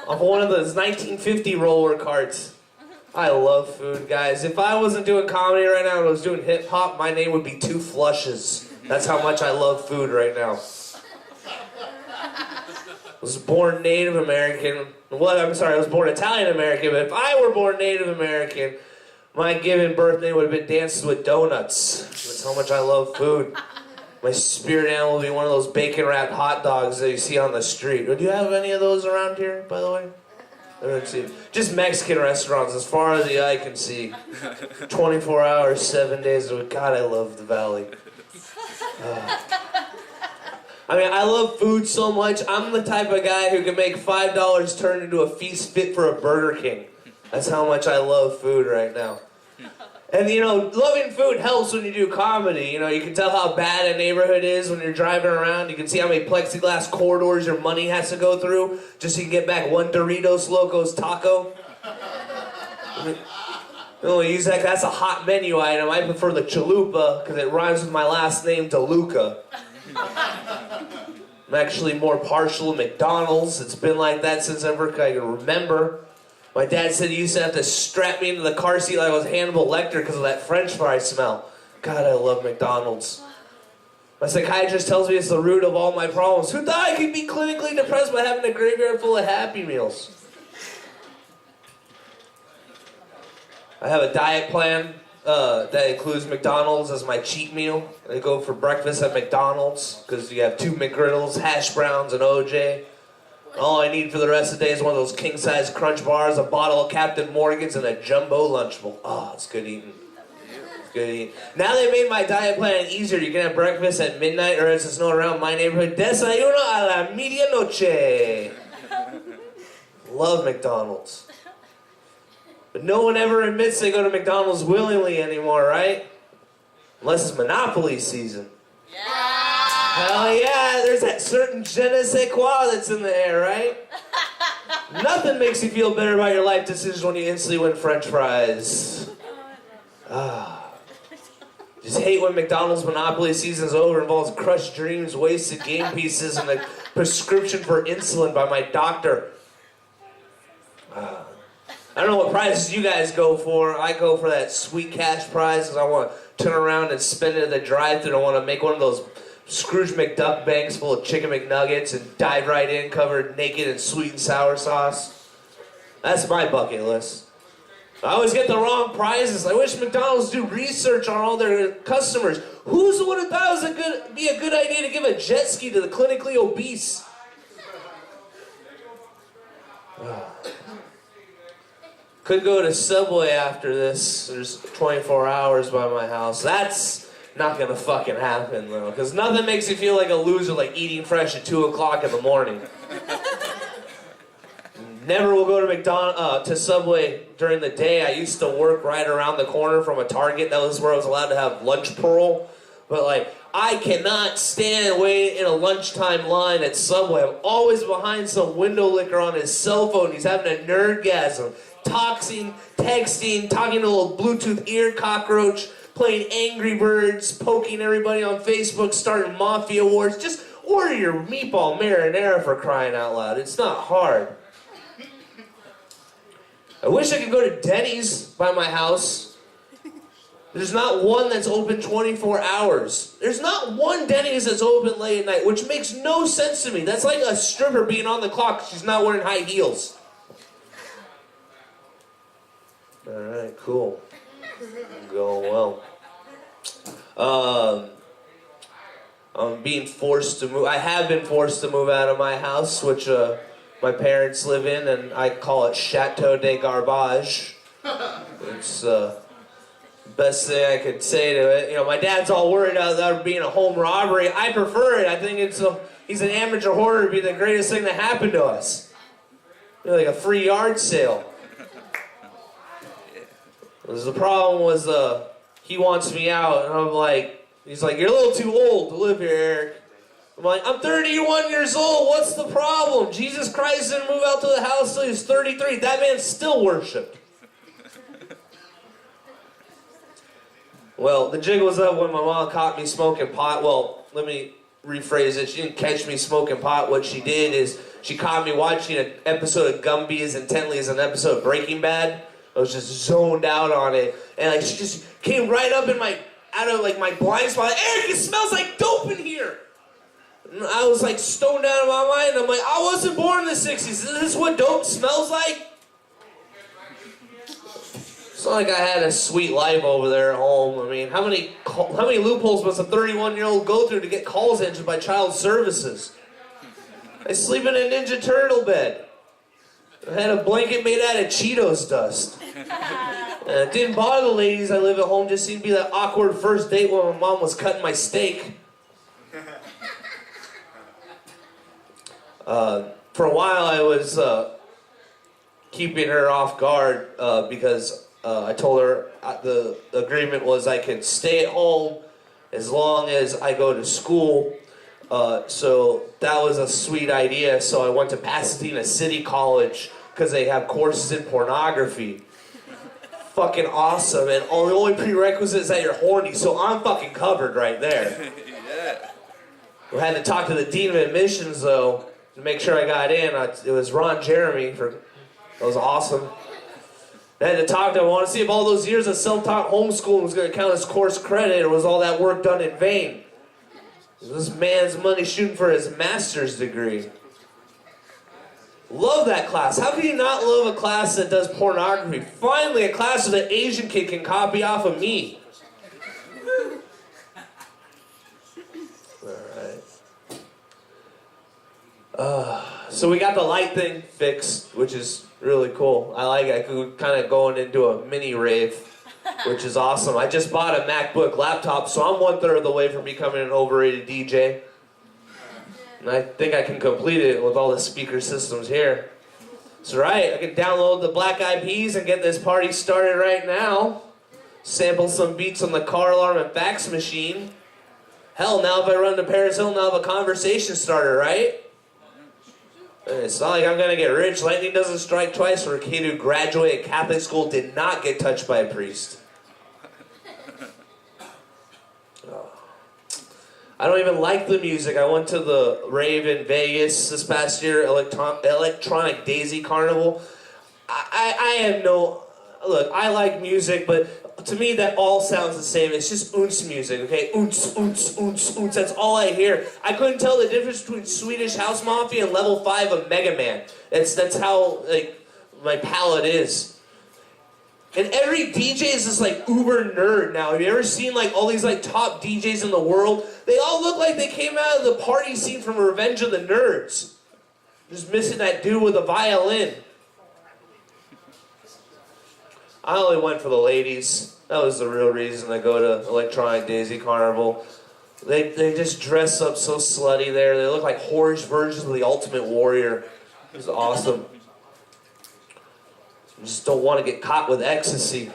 Off one of those 1950 roller carts. I love food, guys. If I wasn't doing comedy right now and I was doing hip-hop, my name would be Two Flushes. That's how much I love food right now. I was born Native American. I was born Italian American, but if I were born Native American, my given birth name would have been Dances with Donuts. That's how much I love food. My spirit animal would be one of those bacon-wrapped hot dogs that you see on the street. Do you have any of those around here, by the way? Let's see. Just Mexican restaurants, as far as the eye can see. 24 hours, 7 days a week. God, I love the Valley. I love food so much. I'm the type of guy who can make $5 turn into a feast fit for a Burger King. That's how much I love food right now. And, loving food helps when you do comedy. You can tell how bad a neighborhood is when you're driving around. You can see how many plexiglass corridors your money has to go through just so you can get back one Doritos Locos taco. Use that. That's a hot menu item. I prefer the chalupa because it rhymes with my last name, DeLuca. I'm actually more partial to McDonald's. It's been like that since ever I can remember. My dad said he used to have to strap me into the car seat like I was Hannibal Lecter because of that French fry smell. God, I love McDonald's. My psychiatrist tells me it's the root of all my problems. Who thought I could be clinically depressed by having a graveyard full of Happy Meals? I have a diet plan that includes McDonald's as my cheat meal. I go for breakfast at McDonald's because you have 2 McGriddles, hash browns, and OJ. All I need for the rest of the day is one of those king-size Crunch bars, a bottle of Captain Morgan's, and a jumbo Lunchable. Oh, it's good eating. It's good eating. Now they made my diet plan easier. You can have breakfast at midnight, or as it's known around my neighborhood, desayuno a la medianoche. Love McDonald's. But no one ever admits they go to McDonald's willingly anymore, right? Unless it's Monopoly season. Hell yeah, there's that certain je ne sais quoi that's in the air, right? Nothing makes you feel better about your life decisions when you instantly win French fries. Just hate when McDonald's Monopoly season's over, involves crushed dreams, wasted game pieces, and a prescription for insulin by my doctor. I don't know what prizes you guys go for. I go for that sweet cash prize because I want to turn around and spend it at the drive-thru. I want to make one of those Scrooge McDuck banks full of chicken McNuggets and dive right in covered naked in sweet and sour sauce. That's my bucket list. I always get the wrong prizes. I wish McDonald's do research on all their customers. Who's the one who thought it would be a good idea to give a jet ski to the clinically obese? Could go to Subway after this. There's 24 hours by my house. That's not gonna fucking happen though, because nothing makes you feel like a loser like eating fresh at 2 o'clock in the morning. Never will go to Subway during the day. I used to work right around the corner from a Target. That was where I was allowed to have lunch parole. But like, I cannot stand waiting in a lunchtime line at Subway. I'm always behind some window licker on his cell phone. He's having a nerdgasm. Texting, talking to a little Bluetooth ear cockroach, playing Angry Birds, poking everybody on Facebook, starting Mafia Wars. Just order your meatball marinara for crying out loud. It's not hard. I wish I could go to Denny's by my house. There's not one that's open 24 hours. There's not one Denny's that's open late at night, which makes no sense to me. That's like a stripper being on the clock. She's not wearing high heels. All right, cool. Going well. I'm being forced to move. I have been forced to move out of my house, which my parents live in, and I call it Chateau de Garbage. It's best thing I could say to it. You know, my dad's all worried about there being a home robbery. I prefer it. I think he's an amateur hoarder. It'd be the greatest thing to happen to us. You know, like a free yard sale. The problem was he wants me out, and I'm like, he's like, you're a little too old to live here, Eric. I'm like, I'm 31 years old. What's the problem? Jesus Christ didn't move out to the house till he was 33. That man still worshipped. Well, the jig was up when my mom caught me smoking pot. Well, let me rephrase it. She didn't catch me smoking pot. What she did is she caught me watching an episode of Gumby as intently as an episode of Breaking Bad. I was just zoned out on it. And like she just came right up in out of my blind spot. Like, Eric, it smells like dope in here. And I was like stoned out of my mind. I'm like, I wasn't born in the 60s. Is this what dope smells like? It's not like I had a sweet life over there at home. I mean, how many loopholes must a 31-year-old go through to get calls answered by child services? I sleep in a Ninja Turtle bed. I had a blanket made out of Cheetos dust. And it didn't bother the ladies I live at home. Just seemed to be that awkward first date when my mom was cutting my steak. For a while I was keeping her off guard because I told her the agreement was I could stay at home as long as I go to school. So that was a sweet idea. So I went to Pasadena City College because they have courses in pornography. Fucking awesome. And the only prerequisite is that you're horny. So I'm fucking covered right there. Yeah. We had to talk to the dean of admissions though to make sure I got in. It was Ron Jeremy. That was awesome. I had to talk to him. I want to see if all those years of self-taught homeschooling was going to count as course credit, or was all that work done in vain? This man's money shooting for his master's degree. Love that class. How can you not love a class that does pornography? Finally, a class that an Asian kid can copy off of me. Alright. So we got the light thing fixed, which is really cool. I like it. I could kind of going into a mini rave, which is awesome. I just bought a MacBook laptop, so I'm 1/3 of the way from becoming an overrated DJ. And I think I can complete it with all the speaker systems here. That's right, I can download the Black Eyed Peas and get this party started right now. Sample some beats on the car alarm and fax machine. Hell, now if I run to Paris Hilton, I'll have a conversation starter, right? It's not like I'm gonna get rich. Lightning doesn't strike twice for a kid who graduated Catholic school, did not get touched by a priest. I don't even like the music. I went to the rave in Vegas this past year, Electronic Daisy Carnival. I have no... Look, I like music, but to me that all sounds the same. It's just ounce music, okay? Ounce, ounce, ounce, ounce. That's all I hear. I couldn't tell the difference between Swedish House Mafia and Level 5 of Mega Man. That's how, like, my palate is. And every DJ is this, like, uber nerd now. Have you ever seen, like, all these, like, top DJs in the world? They all look like they came out of the party scene from Revenge of the Nerds. Just missing that dude with a violin. I only went for the ladies. That was the real reason I go to Electronic Daisy Carnival. They just dress up so slutty there. They look like whorish versions of the Ultimate Warrior. It was awesome. I just don't want to get caught with ecstasy.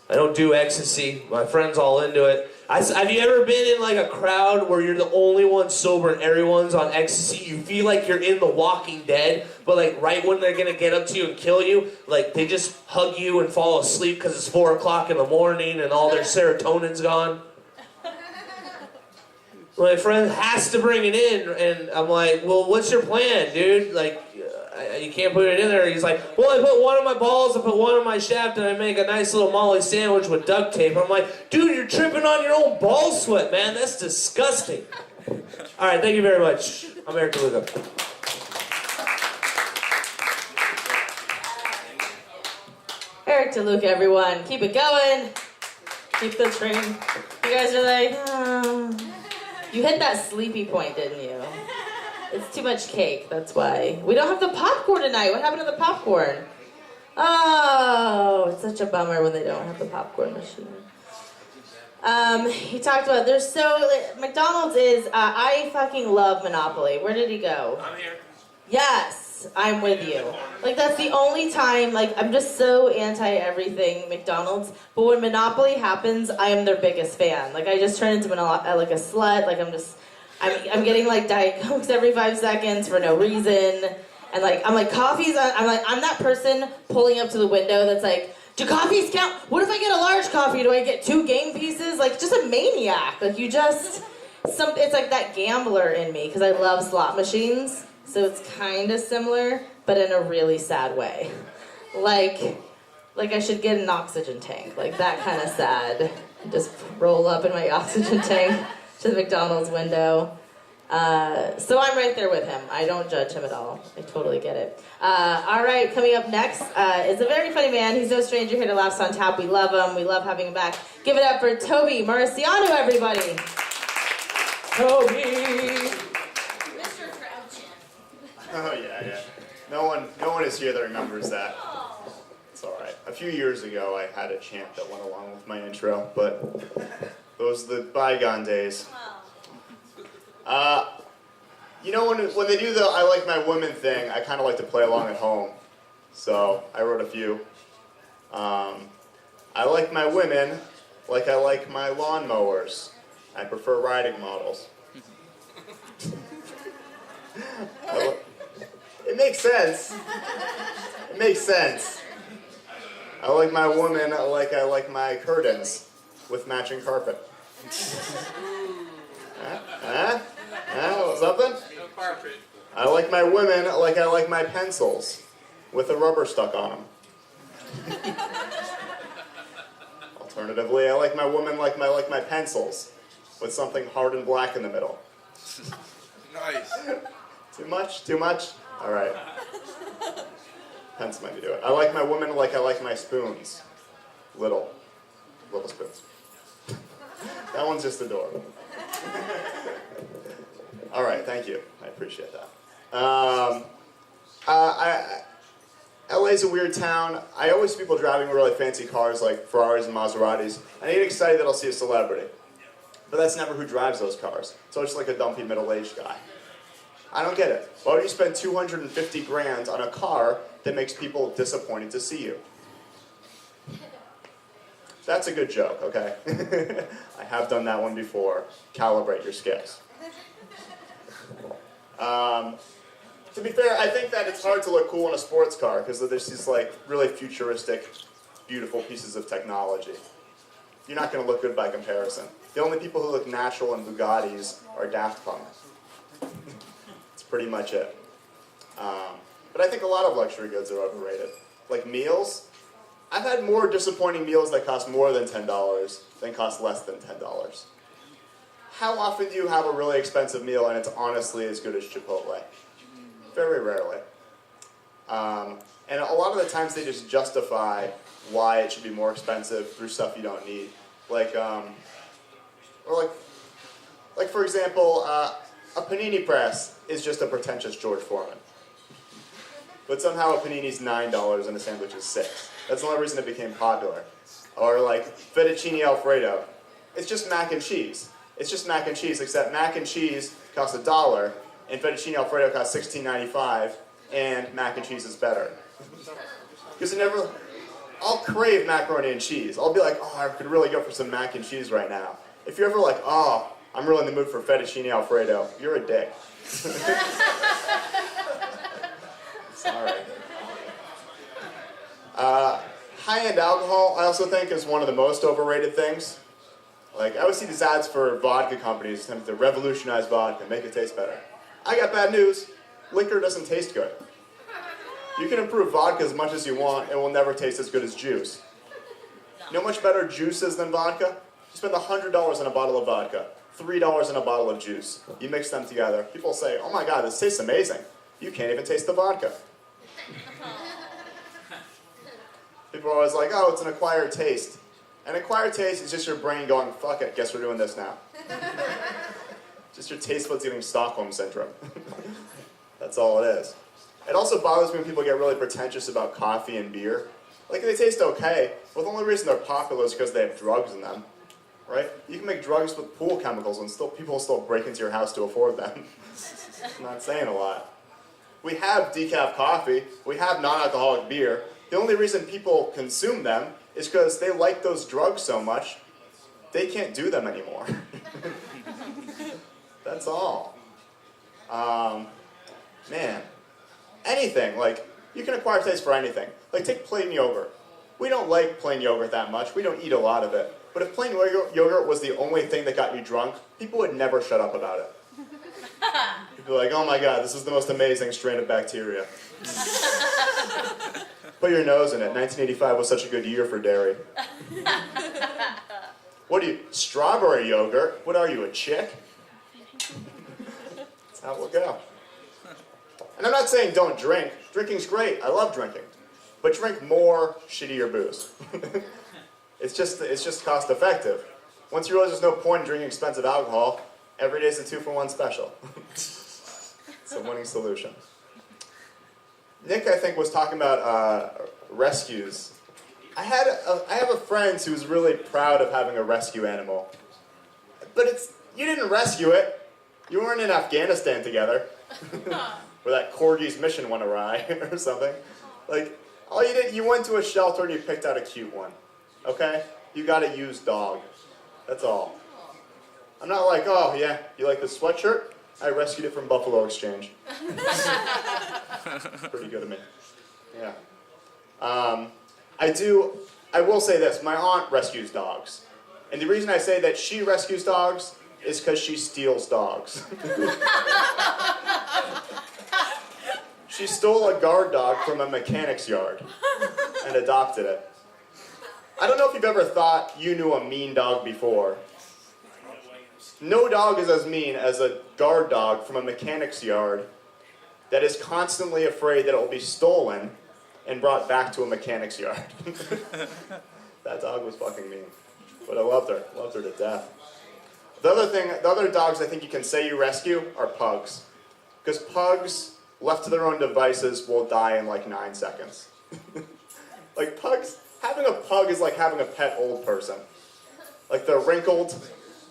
I don't do ecstasy. My friend's all into it. Have you ever been in like a crowd where you're the only one sober and everyone's on ecstasy? You feel like you're in The Walking Dead, but like right when they're gonna get up to you and kill you, like they just hug you and fall asleep because it's 4 o'clock in the morning and all their serotonin's gone. My friend has to bring it in, and I'm like, well, what's your plan, dude? Like, you can't put it in there. He's like, well, I put one of my balls, I put one on my shaft, and I make a nice little Molly sandwich with duct tape. I'm like, dude, you're tripping on your own ball sweat, man. That's disgusting. All right, thank you very much. I'm Eric DeLuca. Eric DeLuca, everyone. Keep it going. Keep the train. You guys are like, oh. You hit that sleepy point, didn't you? It's too much cake, that's why. We don't have the popcorn tonight. What happened to the popcorn? Oh, it's such a bummer when they don't have the popcorn machine. He talked about, McDonald's is, I fucking love Monopoly. Where did he go? I'm here. Yes, I'm with you. Like, that's the only time, like, I'm just so anti-everything McDonald's, but when Monopoly happens, I am their biggest fan. Like, I just turn into like a slut, like, I'm getting, like, Diet Cokes every 5 seconds for no reason, and, like, I'm like, I'm that person pulling up to the window that's like, do coffees count? What if I get a large coffee? Do I get 2 game pieces? Like, just a maniac. Like, it's like that gambler in me, because I love slot machines. So it's kind of similar, but in a really sad way. Like I should get an oxygen tank, like that kind of sad. Just roll up in my oxygen tank to the McDonald's window. So I'm right there with him. I don't judge him at all. I totally get it. All right, coming up next is a very funny man. He's no stranger here to Laughs on Tap. We love him. We love having him back. Give it up for Toby Marciano, everybody. Toby. Oh yeah. No one is here that remembers that. It's all right. A few years ago, I had a chant that went along with my intro, but those are the bygone days. You know, when they do the "I like my women" thing, I kind of like to play along at home. So I wrote a few. I like my women like I like my lawnmowers. I prefer riding models. It makes sense. It makes sense. I like my woman like I like my curtains with matching carpet. Something? No carpet. I like my women like I like my pencils with a rubber stuck on them. Alternatively, I like my woman like my pencils with something hard and black in the middle. Nice. Too much? Too much? All right. Pence might do it. I like my woman like I like my spoons. Little spoons. That one's just adorable. All right, thank you. I appreciate that. LA's a weird town. I always see people driving really fancy cars like Ferraris and Maseratis. I get excited that I'll see a celebrity. But that's never who drives those cars. So it's just like a dumpy middle-aged guy. I don't get it. Why would you spend 250 grand on a car that makes people disappointed to see you? That's a good joke, okay? I have done that one before. Calibrate your scales. To be fair, I think that it's hard to look cool in a sports car because there's these like really futuristic, beautiful pieces of technology. You're not going to look good by comparison. The only people who look natural in Bugattis are Daft Punk. That's pretty much it. But I think a lot of luxury goods are overrated. like meals, I've had more disappointing meals that cost more than $10 than cost less than $10. How often do you have a really expensive meal and it's honestly as good as Chipotle? Very rarely. And a lot of the times they just justify why it should be more expensive through stuff you don't need. Like for example, a panini press is just a pretentious George Foreman. But somehow a panini's $9 and a sandwich is $6. That's the only reason it became popular. Or like fettuccine Alfredo. It's just mac and cheese. It's just mac and cheese, except mac and cheese costs $1, and fettuccine Alfredo costs $16.95, and mac and cheese is better. Because I'll crave macaroni and cheese. I'll be like, oh, I could really go for some mac and cheese right now. If you're ever like, oh, I'm really in the mood for fettuccine Alfredo, you're a dick. Sorry. High-end alcohol, I also think, is one of the most overrated things. Like, I always see these ads for vodka companies attempting to revolutionize vodka, make it taste better. I got bad news. Liquor doesn't taste good. You can improve vodka as much as you want, it will never taste as good as juice. You know how much better juice is than vodka? You spend $100 on a bottle of vodka, $3 on a bottle of juice. You mix them together. People say, oh my god, this tastes amazing. You can't even taste the vodka. People are always like, oh, it's an acquired taste. An acquired taste is just your brain going, fuck it, guess we're doing this now. Just your taste buds getting Stockholm Syndrome. That's all it is. It also bothers me when people get really pretentious about coffee and beer. Like, they taste okay, but the only reason they're popular is because they have drugs in them. Right? You can make drugs with pool chemicals and people still break into your house to afford them. I'm not saying a lot. We have decaf coffee, we have non-alcoholic beer. The only reason people consume them is because they like those drugs so much, they can't do them anymore. That's all. Man. Anything, like, you can acquire taste for anything. Like, take plain yogurt. We don't like plain yogurt that much, we don't eat a lot of it. But if plain yogurt was the only thing that got you drunk, people would never shut up about it. You'd be like, oh my god, this is the most amazing strain of bacteria. Put your nose in it. 1985 was such a good year for dairy. What are you, strawberry yogurt? What are you, a chick? That's how it will go. And I'm not saying don't drink. Drinking's great. I love drinking. But drink more shittier booze. It's just cost effective. Once you realize there's no point in drinking expensive alcohol, every day's a 2-for-1 special. It's a winning solution. Nick, I think, was talking about rescues. I have a friend who's really proud of having a rescue animal. But you didn't rescue it. You weren't in Afghanistan together. Where that corgi's mission went awry or something. Like, all you did, you went to a shelter and you picked out a cute one. Okay? You got a used dog. That's all. I'm not like, oh yeah, you like this sweatshirt? I rescued it from Buffalo Exchange. Pretty good of me. Yeah. I will say this, my aunt rescues dogs. And the reason I say that she rescues dogs is because she steals dogs. She stole a guard dog from a mechanic's yard and adopted it. I don't know if you've ever thought you knew a mean dog before. No dog is as mean as a guard dog from a mechanic's yard that is constantly afraid that it will be stolen and brought back to a mechanic's yard. That dog was fucking mean. But I loved her to death. The other dogs I think you can say you rescue are pugs. Because pugs, left to their own devices, will die in like 9 seconds. Like pugs, having a pug is like having a pet old person. Like they're wrinkled,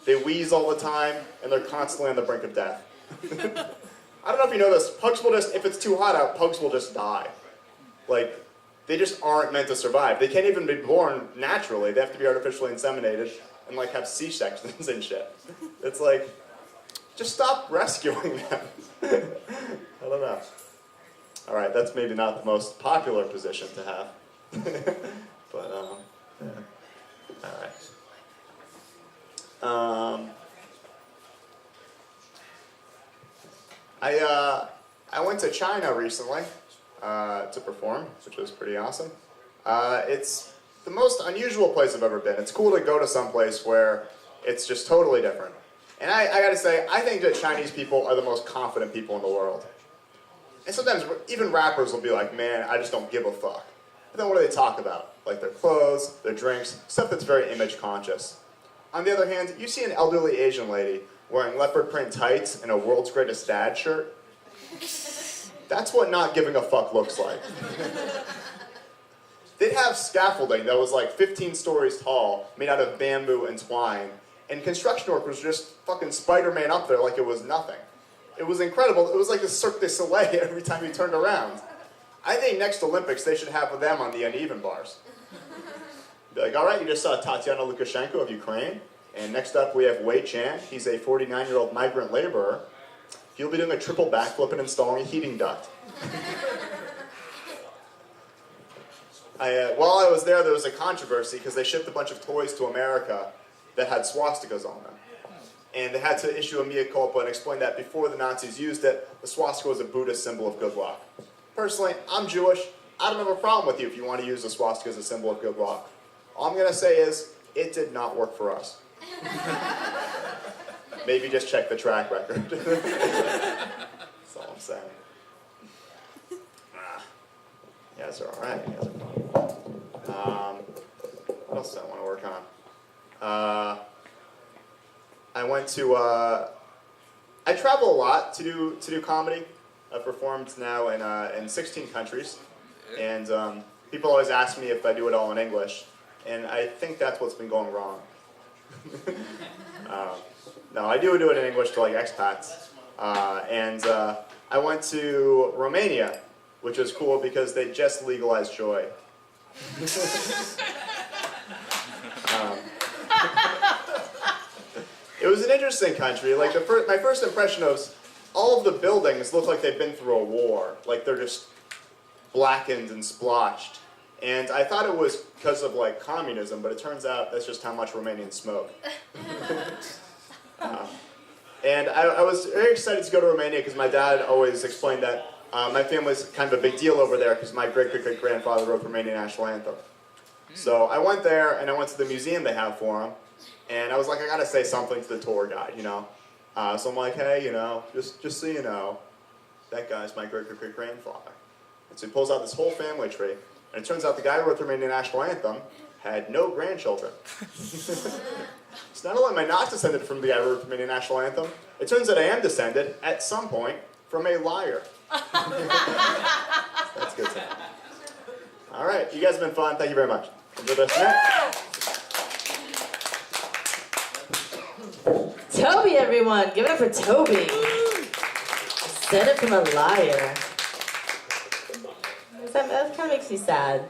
they wheeze all the time, and they're constantly on the brink of death. I don't know if you know this, pugs will just, if it's too hot out, pugs will just die. Like, they just aren't meant to survive. They can't even be born naturally. They have to be artificially inseminated and like have C-sections and shit. It's like, just stop rescuing them. I don't know. All right, that's maybe not the most popular position to have. But, yeah. All right. I went to China recently. to perform, which was pretty awesome. It's the most unusual place I've ever been. It's cool to go to some place where it's just totally different. And I gotta say, I think that Chinese people are the most confident people in the world. And sometimes even rappers will be like, man, I just don't give a fuck. But then what do they talk about? Like their clothes, their drinks, stuff that's very image conscious. On the other hand, you see an elderly Asian lady wearing leopard print tights and a world's greatest dad shirt. That's what not giving a fuck looks like. They'd have scaffolding that was like 15 stories tall, made out of bamboo and twine, and construction workers just fucking Spider-Man up there like it was nothing. It was incredible. It was like a Cirque du Soleil every time you turned around. I think next Olympics they should have them on the uneven bars. Be like, all right, you just saw Tatiana Lukashenko of Ukraine, and next up we have Wei Chan. He's a 49-year-old migrant laborer. He'll be doing a triple backflip and installing a heating duct. While I was there was a controversy because they shipped a bunch of toys to America that had swastikas on them. And they had to issue a mea culpa and explain that before the Nazis used it, the swastika was a Buddhist symbol of good luck. Personally, I'm Jewish. I don't have a problem with you if you want to use the swastika as a symbol of good luck. All I'm going to say is, it did not work for us. Maybe just check the track record. That's all I'm saying. You guys are alright. You guys are fun. What else do I want to work on? I went to, I travel a lot to do comedy. I've performed now in 16 countries. And people always ask me if I do it all in English. And I think that's what's been going wrong. No, I do it in English to like expats. I went to Romania, which was cool because they just legalized joy. It was an interesting country. Like my first impression was all of the buildings look like they've been through a war. Like they're just blackened and splotched. And I thought it was because of like communism, but it turns out that's just how much Romanians smoke. And I was very excited to go to Romania because my dad always explained that my family's kind of a big deal over there because my great-great-great-grandfather wrote the Romanian national anthem. So I went there and I went to the museum they have for him, and I was like, I gotta say something to the tour guide, you know? So I'm like, hey, you know, just so you know, that guy's my great-great-great-grandfather. And so he pulls out this whole family tree, and it turns out the guy who wrote the Romanian national anthem had no grandchildren. So not only am I not descended from the guy who wrote the Romanian national anthem, it turns out I am descended, at some point, from a liar. That's good to know. All right, you guys have been fun. Thank you very much. Enjoy the rest of the night. Toby, everyone. Give it up for Toby. Descended from a liar. That kind of makes me sad.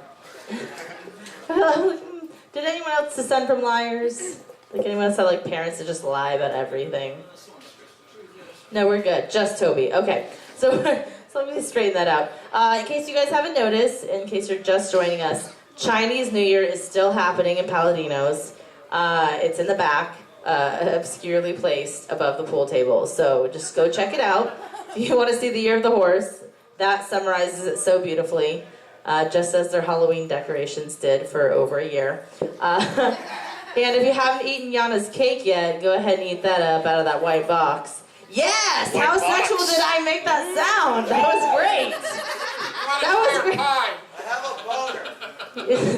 Did anyone else descend from liars? Like anyone else have like parents that just lie about everything? No, we're good. Just Toby. Okay. So let me straighten that out. In case you guys haven't noticed, in case you're just joining us, Chinese New Year is still happening in Paladinos. It's in the back, obscurely placed above the pool table. So just go check it out. If you want to see the Year of the Horse, that summarizes it so beautifully, just as their Halloween decorations did for over a year. And if you haven't eaten Yana's cake yet, go ahead and eat that up out of that white box. Yes! White How box. sexual did I make that sound? That was great. That was great. I have a boner.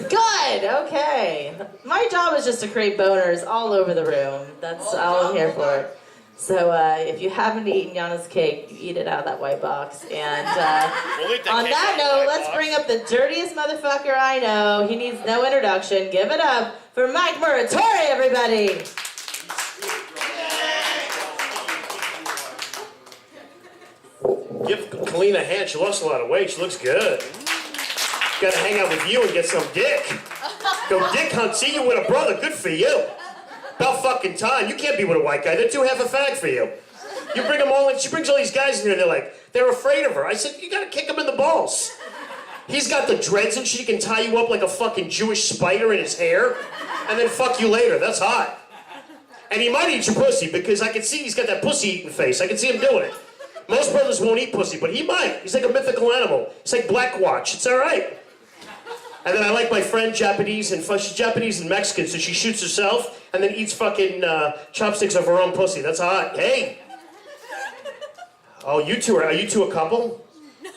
Good, okay. My job is just to create boners all over the room. That's all I'm here for. So if you haven't eaten Yana's cake, you eat it out of that white box. And on that note, let's bring up the dirtiest motherfucker I know. He needs no introduction. Give it up for Mike Muratori, everybody. Give Colleen a hand. She lost a lot of weight. She looks good. Got to hang out with you and get some dick. Go dick hunt. See you with a brother. Good for you. About fucking time. You can't be with a white guy. They're too half a fag for you. You bring them all in. She brings all these guys in here. They're afraid of her. I said, you got to kick him in the balls. He's got the dreads and shit. He can tie you up like a fucking Jewish spider in his hair and then fuck you later. That's hot. And he might eat your pussy because I can see he's got that pussy eating face. I can see him doing it. Most brothers won't eat pussy, but he might. He's like a mythical animal. He's like Black Watch. It's all right. And then I like my friend Japanese, and she's Japanese and Mexican, so she shoots herself and then eats fucking chopsticks of her own pussy. That's hot. Hey. Oh, are you two a couple? No.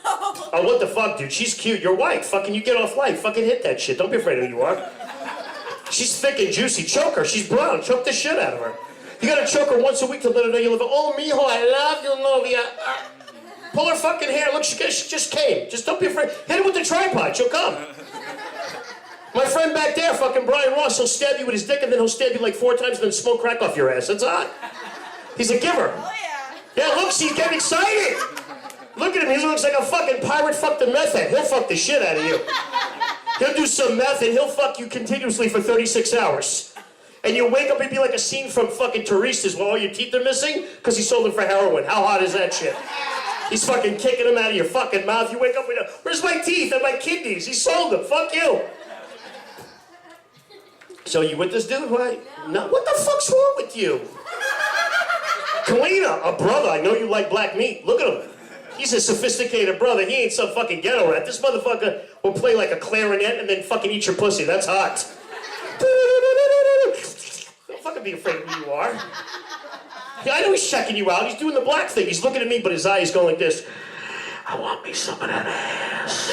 Oh, what the fuck, dude? She's cute. You're white. Fucking, you get off light. Fucking hit that shit. Don't be afraid of who you are. She's thick and juicy. Choke her. She's brown. Choke the shit out of her. You gotta choke her once a week to let her know you love her. Oh, mijo, I love you, novia. Pull her fucking hair. Look, she just came. Just don't be afraid. Hit her with the tripod. She'll come. My friend back there, fucking Brian Ross, he'll stab you with his dick and then he'll stab you like 4 times and then smoke crack off your ass. That's hot. He's a giver. Oh, yeah. Yeah, look, she's getting excited. Look at him. He looks like a fucking pirate fucked a meth head. He'll fuck the shit out of you. He'll do some meth and he'll fuck you continuously for 36 hours. And you'll wake up and be like a scene from fucking Touristas while all your teeth are missing because he sold them for heroin. How hot is that shit? He's fucking kicking them out of your fucking mouth. You wake up with where's my teeth and my kidneys? He sold them. Fuck you. So you with this dude? Why? No. What the fuck's wrong with you? Kalina, a brother. I know you like black meat. Look at him. He's a sophisticated brother. He ain't some fucking ghetto rat. This motherfucker will play like a clarinet and then fucking eat your pussy. That's hot. Don't fucking be afraid of who you are. Yeah, I know he's checking you out. He's doing the black thing. He's looking at me, but his eye is going like this. I want me some of that ass.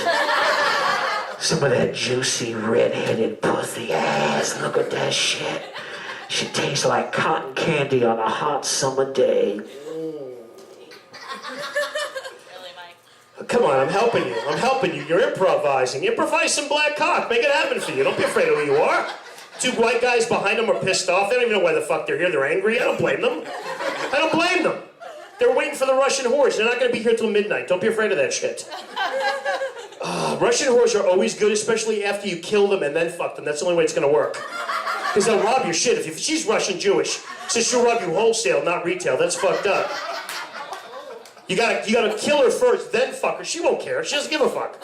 Some of that juicy red-headed pussy ass. Look at that shit. She tastes like cotton candy on a hot summer day. Come on, I'm helping you. I'm helping you. You're improvising. Improvise some black cock. Make it happen for you. Don't be afraid of who you are. 2 white guys behind them are pissed off. They don't even know why the fuck they're here. They're angry. I don't blame them. I don't blame them. They're waiting for the Russian whores. They're not going to be here till midnight. Don't be afraid of that shit. Russian whores are always good, especially after you kill them and then fuck them. That's the only way it's going to work. Because they'll rob your shit. If she's Russian Jewish, so she'll rob you wholesale, not retail. That's fucked up. You gotta kill her first, then fuck her. She won't care. She doesn't give a fuck.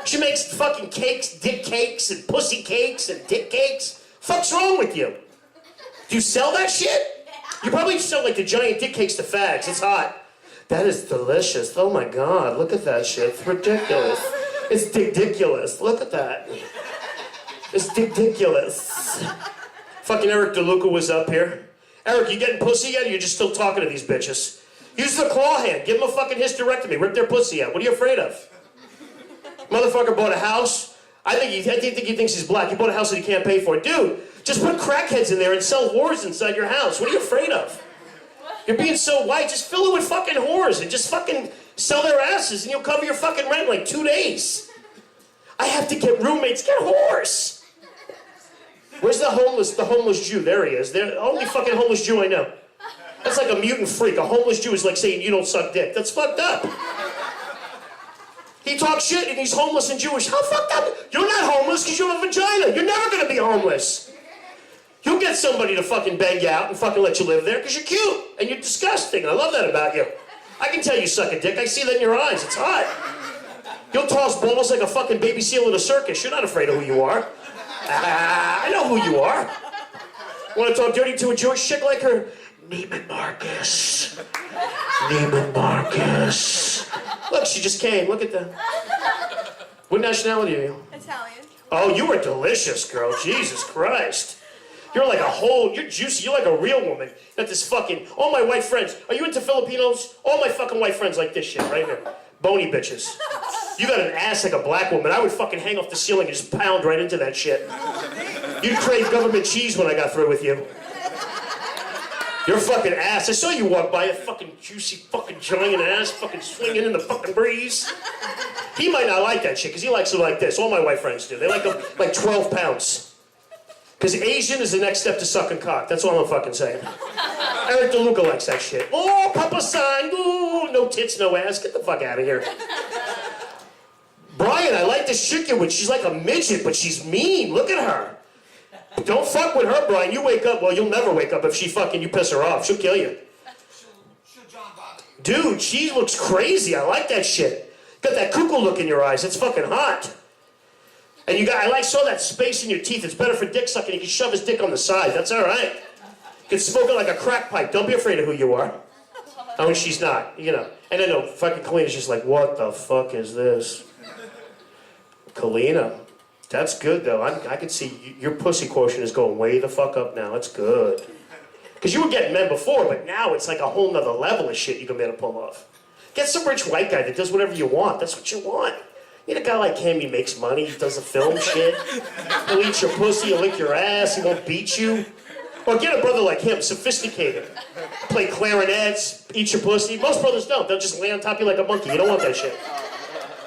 She makes fucking cakes, dick cakes, and pussy cakes, and dick cakes. Fuck's wrong with you? Do you sell that shit? You probably sell like the giant dick cakes to fags. It's hot. That is delicious. Oh my god, look at that shit. It's ridiculous. It's dick-diculous. Look at that. It's dick-diculous. Fucking Eric DeLuca was up here. Eric, you getting pussy yet, or you just still talking to these bitches? Use the claw hand. Give them a fucking hysterectomy. Rip their pussy out. What are you afraid of? Motherfucker bought a house. I think he thinks he's black. He bought a house that he can't pay for. Dude, just put crackheads in there and sell whores inside your house. What are you afraid of? You're being so white. Just fill it with fucking whores and just fucking sell their asses and you'll cover your fucking rent in like 2 days. I have to get roommates. Get whores. Where's the homeless Jew? There he is. The only fucking homeless Jew I know. That's like a mutant freak. A homeless Jew is like saying you don't suck dick. That's fucked up. He talks shit and he's homeless and Jewish. How fucked up? You're not homeless because you have a vagina. You're never going to be homeless. You'll get somebody to fucking bang you out and fucking let you live there because you're cute and you're disgusting. I love that about you. I can tell you suck a dick. I see that in your eyes. It's hot. You'll toss balls like a fucking baby seal in a circus. You're not afraid of who you are. I know who you are. Want to talk dirty to a Jewish chick like her? Neiman Marcus. Neiman Marcus. Look, she just came. Look at that. What nationality are you? Italian. Oh, you are delicious, girl. Jesus Christ. You're like you're juicy. You're like a real woman. Not this fucking, all my white friends. Are you into Filipinos? All my fucking white friends like this shit right here. Bony bitches. You got an ass like a black woman. I would fucking hang off the ceiling and just pound right into that shit. You'd crave government cheese when I got through with you. Your fucking ass. I saw you walk by, a fucking juicy fucking giant ass fucking swinging in the fucking breeze. He might not like that shit because he likes it like this. All my white friends do. They like them like 12 pounds. Because Asian is the next step to sucking cock. That's all I'm fucking saying. Eric DeLuca likes that shit. Oh, Papa Sign. Ooh, no tits, no ass. Get the fuck out of here. Brian, I like this chick you're with. She's like a midget, but she's mean. Look at her. Don't fuck with her, Brian. You wake up. Well, you'll never wake up if she fucking, you piss her off. She'll kill you. Dude, she looks crazy. I like that shit. Got that cuckoo look in your eyes. It's fucking hot. And I saw that space in your teeth. It's better for dick sucking. He can shove his dick on the side. That's all right. You can smoke it like a crack pipe. Don't be afraid of who you are. Oh, and she's not, you know. And then the fucking Kalina's just like, what the fuck is this? Kalina, that's good though. I could see your pussy quotient is going way the fuck up now. That's good. Because you were getting men before, but now it's like a whole nother level of shit you can be able to pull off. Get some rich white guy that does whatever you want. That's what you want. You need a guy like him, he makes money, he does the film shit. He'll eat your pussy, he'll lick your ass, he won't beat you. Or get a brother like him, sophisticated. Play clarinets, eat your pussy. Most brothers don't. They'll just lay on top of you like a monkey. You don't want that shit.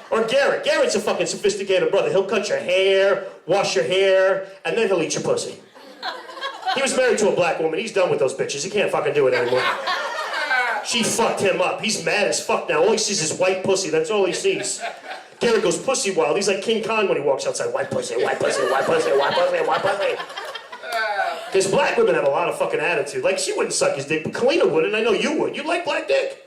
Or Garrett. Garrett's a fucking sophisticated brother. He'll cut your hair, wash your hair, and then he'll eat your pussy. He was married to a black woman. He's done with those bitches. He can't fucking do it anymore. She fucked him up. He's mad as fuck now. All he sees is white pussy. That's all he sees. Garrett goes pussy wild. He's like King Kong when he walks outside. White pussy, white pussy, white pussy, white pussy, white pussy. Because black women have a lot of fucking attitude. Like, she wouldn't suck his dick, but Kalina would, and I know you would. You like black dick.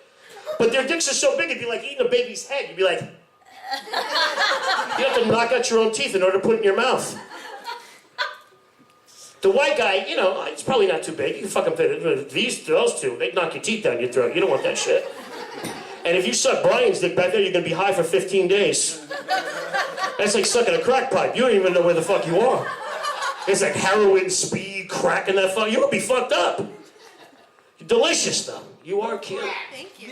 But their dicks are so big, it'd be like eating a baby's head. You'd be like... You have to knock out your own teeth in order to put it in your mouth. The white guy, you know, it's probably not too big. You can fucking fit it. Those two, they'd knock your teeth down your throat. You don't want that shit. And if you suck Brian's dick back there, you're gonna be high for 15 days. That's like sucking a crack pipe. You don't even know where the fuck you are. It's like heroin, speed, crack in that fuck. You're gonna be fucked up. You're delicious though. You are cute. Thank you.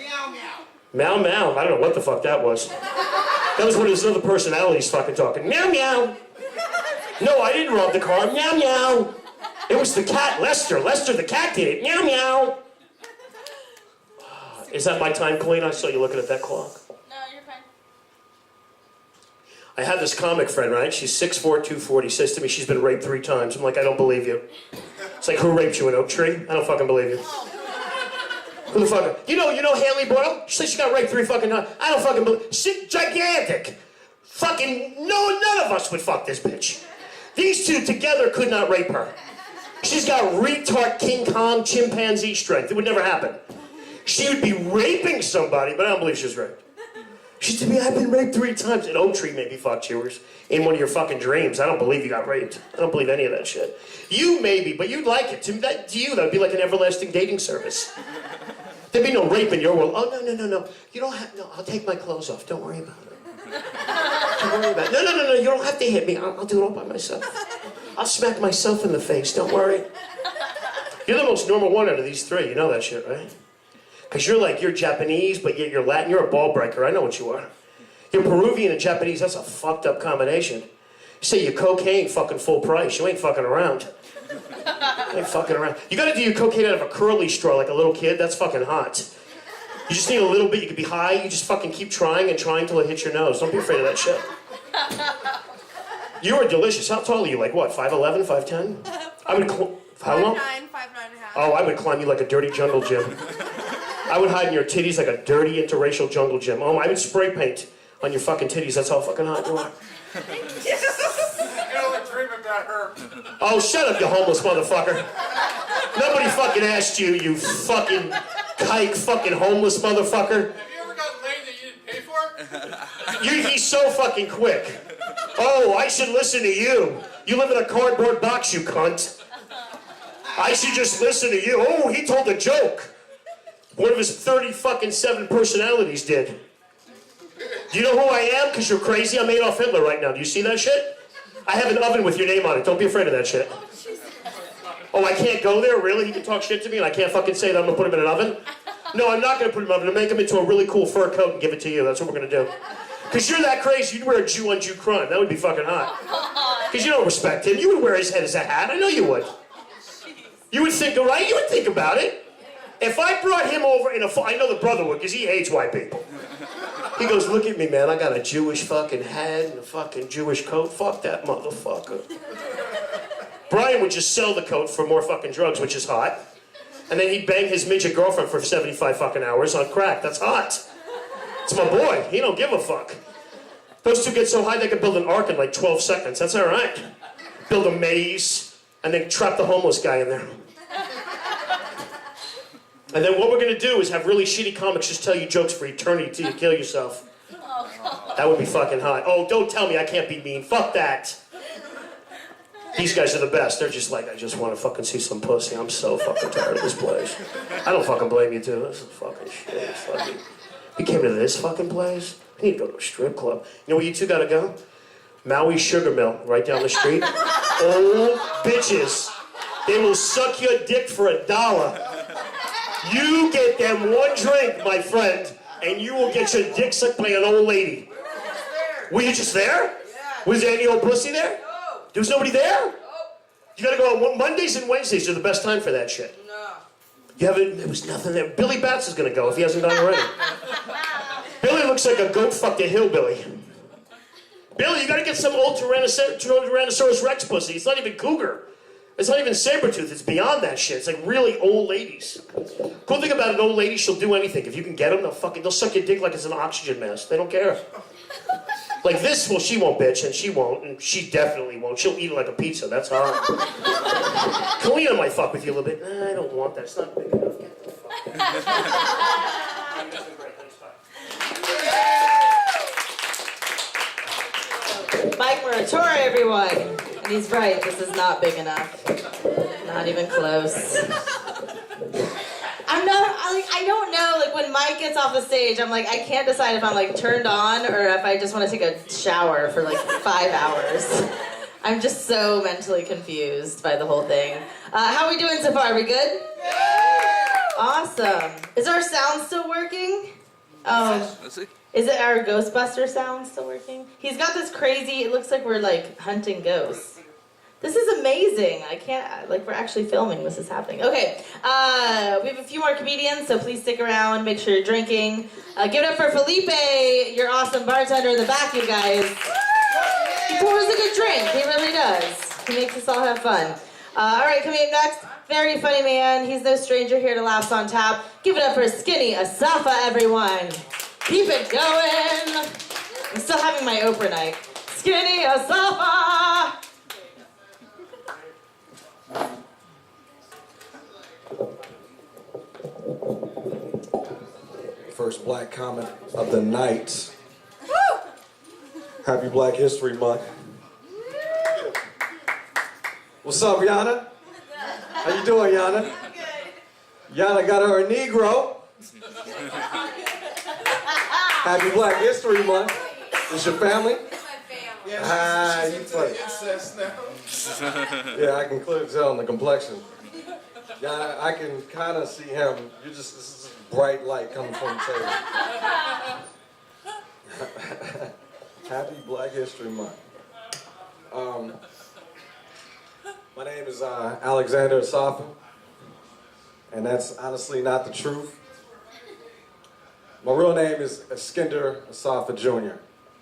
Meow meow. I don't know what the fuck that was. That was one of his other personalities fucking talking. Meow meow. No, I didn't rob the car. Meow meow. It was the cat, Lester. Lester the cat did it. Meow meow. Is that my time, Colleen? I saw you looking at that clock. No, you're fine. I have this comic friend, right? She's 6'4", 240. Says to me she's been raped 3 times. I'm like, I don't believe you. It's like, who raped you, an oak tree? I don't fucking believe you. Who the fuck? You know Haley Boyle? She said she got raped 3 fucking times. I don't fucking believe. She's gigantic. Fucking none of us would fuck this bitch. These two together could not rape her. She's got retard King Kong chimpanzee strength. It would never happen. She would be raping somebody, but I don't believe she was raped. She said to me, I've been raped 3 times. An oak tree maybe fucked you in one of your fucking dreams. I don't believe you got raped. I don't believe any of that shit. You maybe, but you'd like it. To you, that would be like an everlasting dating service. There'd be no rape in your world. Oh, no. You don't have, no, I'll take my clothes off. Don't worry about it. Don't worry about it. No, you don't have to hit me. I'll do it all by myself. I'll smack myself in the face. Don't worry. You're the most normal one out of these 3. You know that shit, right? Because you're Japanese, but yet you're Latin. You're a ball breaker. I know what you are. You're Peruvian and Japanese. That's a fucked up combination. You say you're cocaine fucking full price. You ain't fucking around. You ain't fucking around. You gotta do your cocaine out of a curly straw like a little kid. That's fucking hot. You just need a little bit. You could be high. You just fucking keep trying and trying till it hits your nose. Don't be afraid of that shit. You are delicious. How tall are you? Like what? 5'11", 5'10"? I would how long? 5'9", 5'9.5". Oh, I would climb you like a dirty jungle gym. I would hide in your titties like a dirty interracial jungle gym. Oh, I would spray paint on your fucking titties. That's how fucking hot you are. You can only dream about her. Oh, shut up, you homeless motherfucker. Nobody fucking asked you, you fucking kike fucking homeless motherfucker. Have you ever gotten laid that you didn't pay for? He's so fucking quick. Oh, I should listen to you. You live in a cardboard box, you cunt. I should just listen to you. Oh, he told a joke. One of his 7 personalities did. Do you know who I am? Because you're crazy. I'm Adolf Hitler right now. Do you see that shit? I have an oven with your name on it. Don't be afraid of that shit. Oh, I can't go there? Really? He can talk shit to me and I can't fucking say that I'm going to put him in an oven? No, I'm not going to put him in an oven. I'm going to make him into a really cool fur coat and give it to you. That's what we're going to do. Because you're that crazy. You'd wear a Jew on Jew crime. That would be fucking hot. Because you don't respect him. You would wear his head as a hat. I know you would. You would think, right? You would think about it. If I brought him over in I know the brother would, because he hates white people. He goes, look at me, man. I got a Jewish fucking head and a fucking Jewish coat. Fuck that motherfucker. Brian would just sell the coat for more fucking drugs, which is hot. And then he'd bang his midget girlfriend for 75 fucking hours on crack. That's hot. It's my boy. He don't give a fuck. Those 2 get so high they can build an ark in like 12 seconds. That's all right. Build a maze and then trap the homeless guy in there. And then what we're going to do is have really shitty comics just tell you jokes for eternity till you kill yourself. That would be fucking hot. Oh, don't tell me I can't be mean. Fuck that. These guys are the best. They're just like, I just want to fucking see some pussy. I'm so fucking tired of this place. I don't fucking blame you, too. This is fucking shit. It's fucking... You came to this fucking place? I need to go to a strip club. You know where you two gotta go? Maui Sugar Mill, right down the street. Old bitches. They will suck your dick for $1. You get them one drink, my friend, and you will get your dick sucked by an old lady. Were you just there? Was there any old pussy there? No. There was nobody there? Nope. You gotta go on Mondays and Wednesdays are the best time for that shit. No. You haven't, there was nothing there. Billy Bats is gonna go if he hasn't gone already. Billy looks like a goat fucked a hillbilly. Billy, you gotta get some old Tyrannosaurus Rex pussy. It's not even cougar. It's not even saber-tooth. It's beyond that shit. It's like really old ladies. Cool thing about an old lady, she'll do anything. If you can get them, they'll suck your dick like it's an oxygen mask. They don't care. Like this, well, she won't bitch, and she won't, and she definitely won't. She'll eat it like a pizza. That's hard. Kalina might fuck with you a little bit. Nah, I don't want that. It's not big enough. Get the fuck out. Mike Muratore, everyone. And he's right, this is not big enough. Not even close. I don't know, like when Mike gets off the stage, I'm like, I can't decide if I'm like turned on or if I just want to take a shower for like 5 hours. I'm just so mentally confused by the whole thing. How are we doing so far? Are we good? Awesome. Is our sound still working? Is it our Ghostbuster sound still working? He's got this crazy, it looks like we're like hunting ghosts. This is amazing. I can't, like we're actually filming this is happening. Okay, we have a few more comedians, so please stick around, make sure you're drinking. Give it up for Felipe, your awesome bartender in the back, you guys. He pours a good drink, he really does. He makes us all have fun. All right, coming up next, very funny man. He's no stranger here to Laughs on Tap. Give it up for Skinny Asafa, everyone. Keep it going. I'm still having my Oprah night. Skinny Asafa. First black comment of the night. Happy Black History Month. What's up, Yana? How you doing, Yana? Yana got her a Negro. Happy Black History Month. Is your family? Ah, you play. Yeah, I can clearly tell in the complexion. Yeah, I can kind of see him. This is bright light coming from the table. Happy Black History Month. My name is Alexander Asafa, and that's honestly not the truth. My real name is Eskinder Asafa Jr.,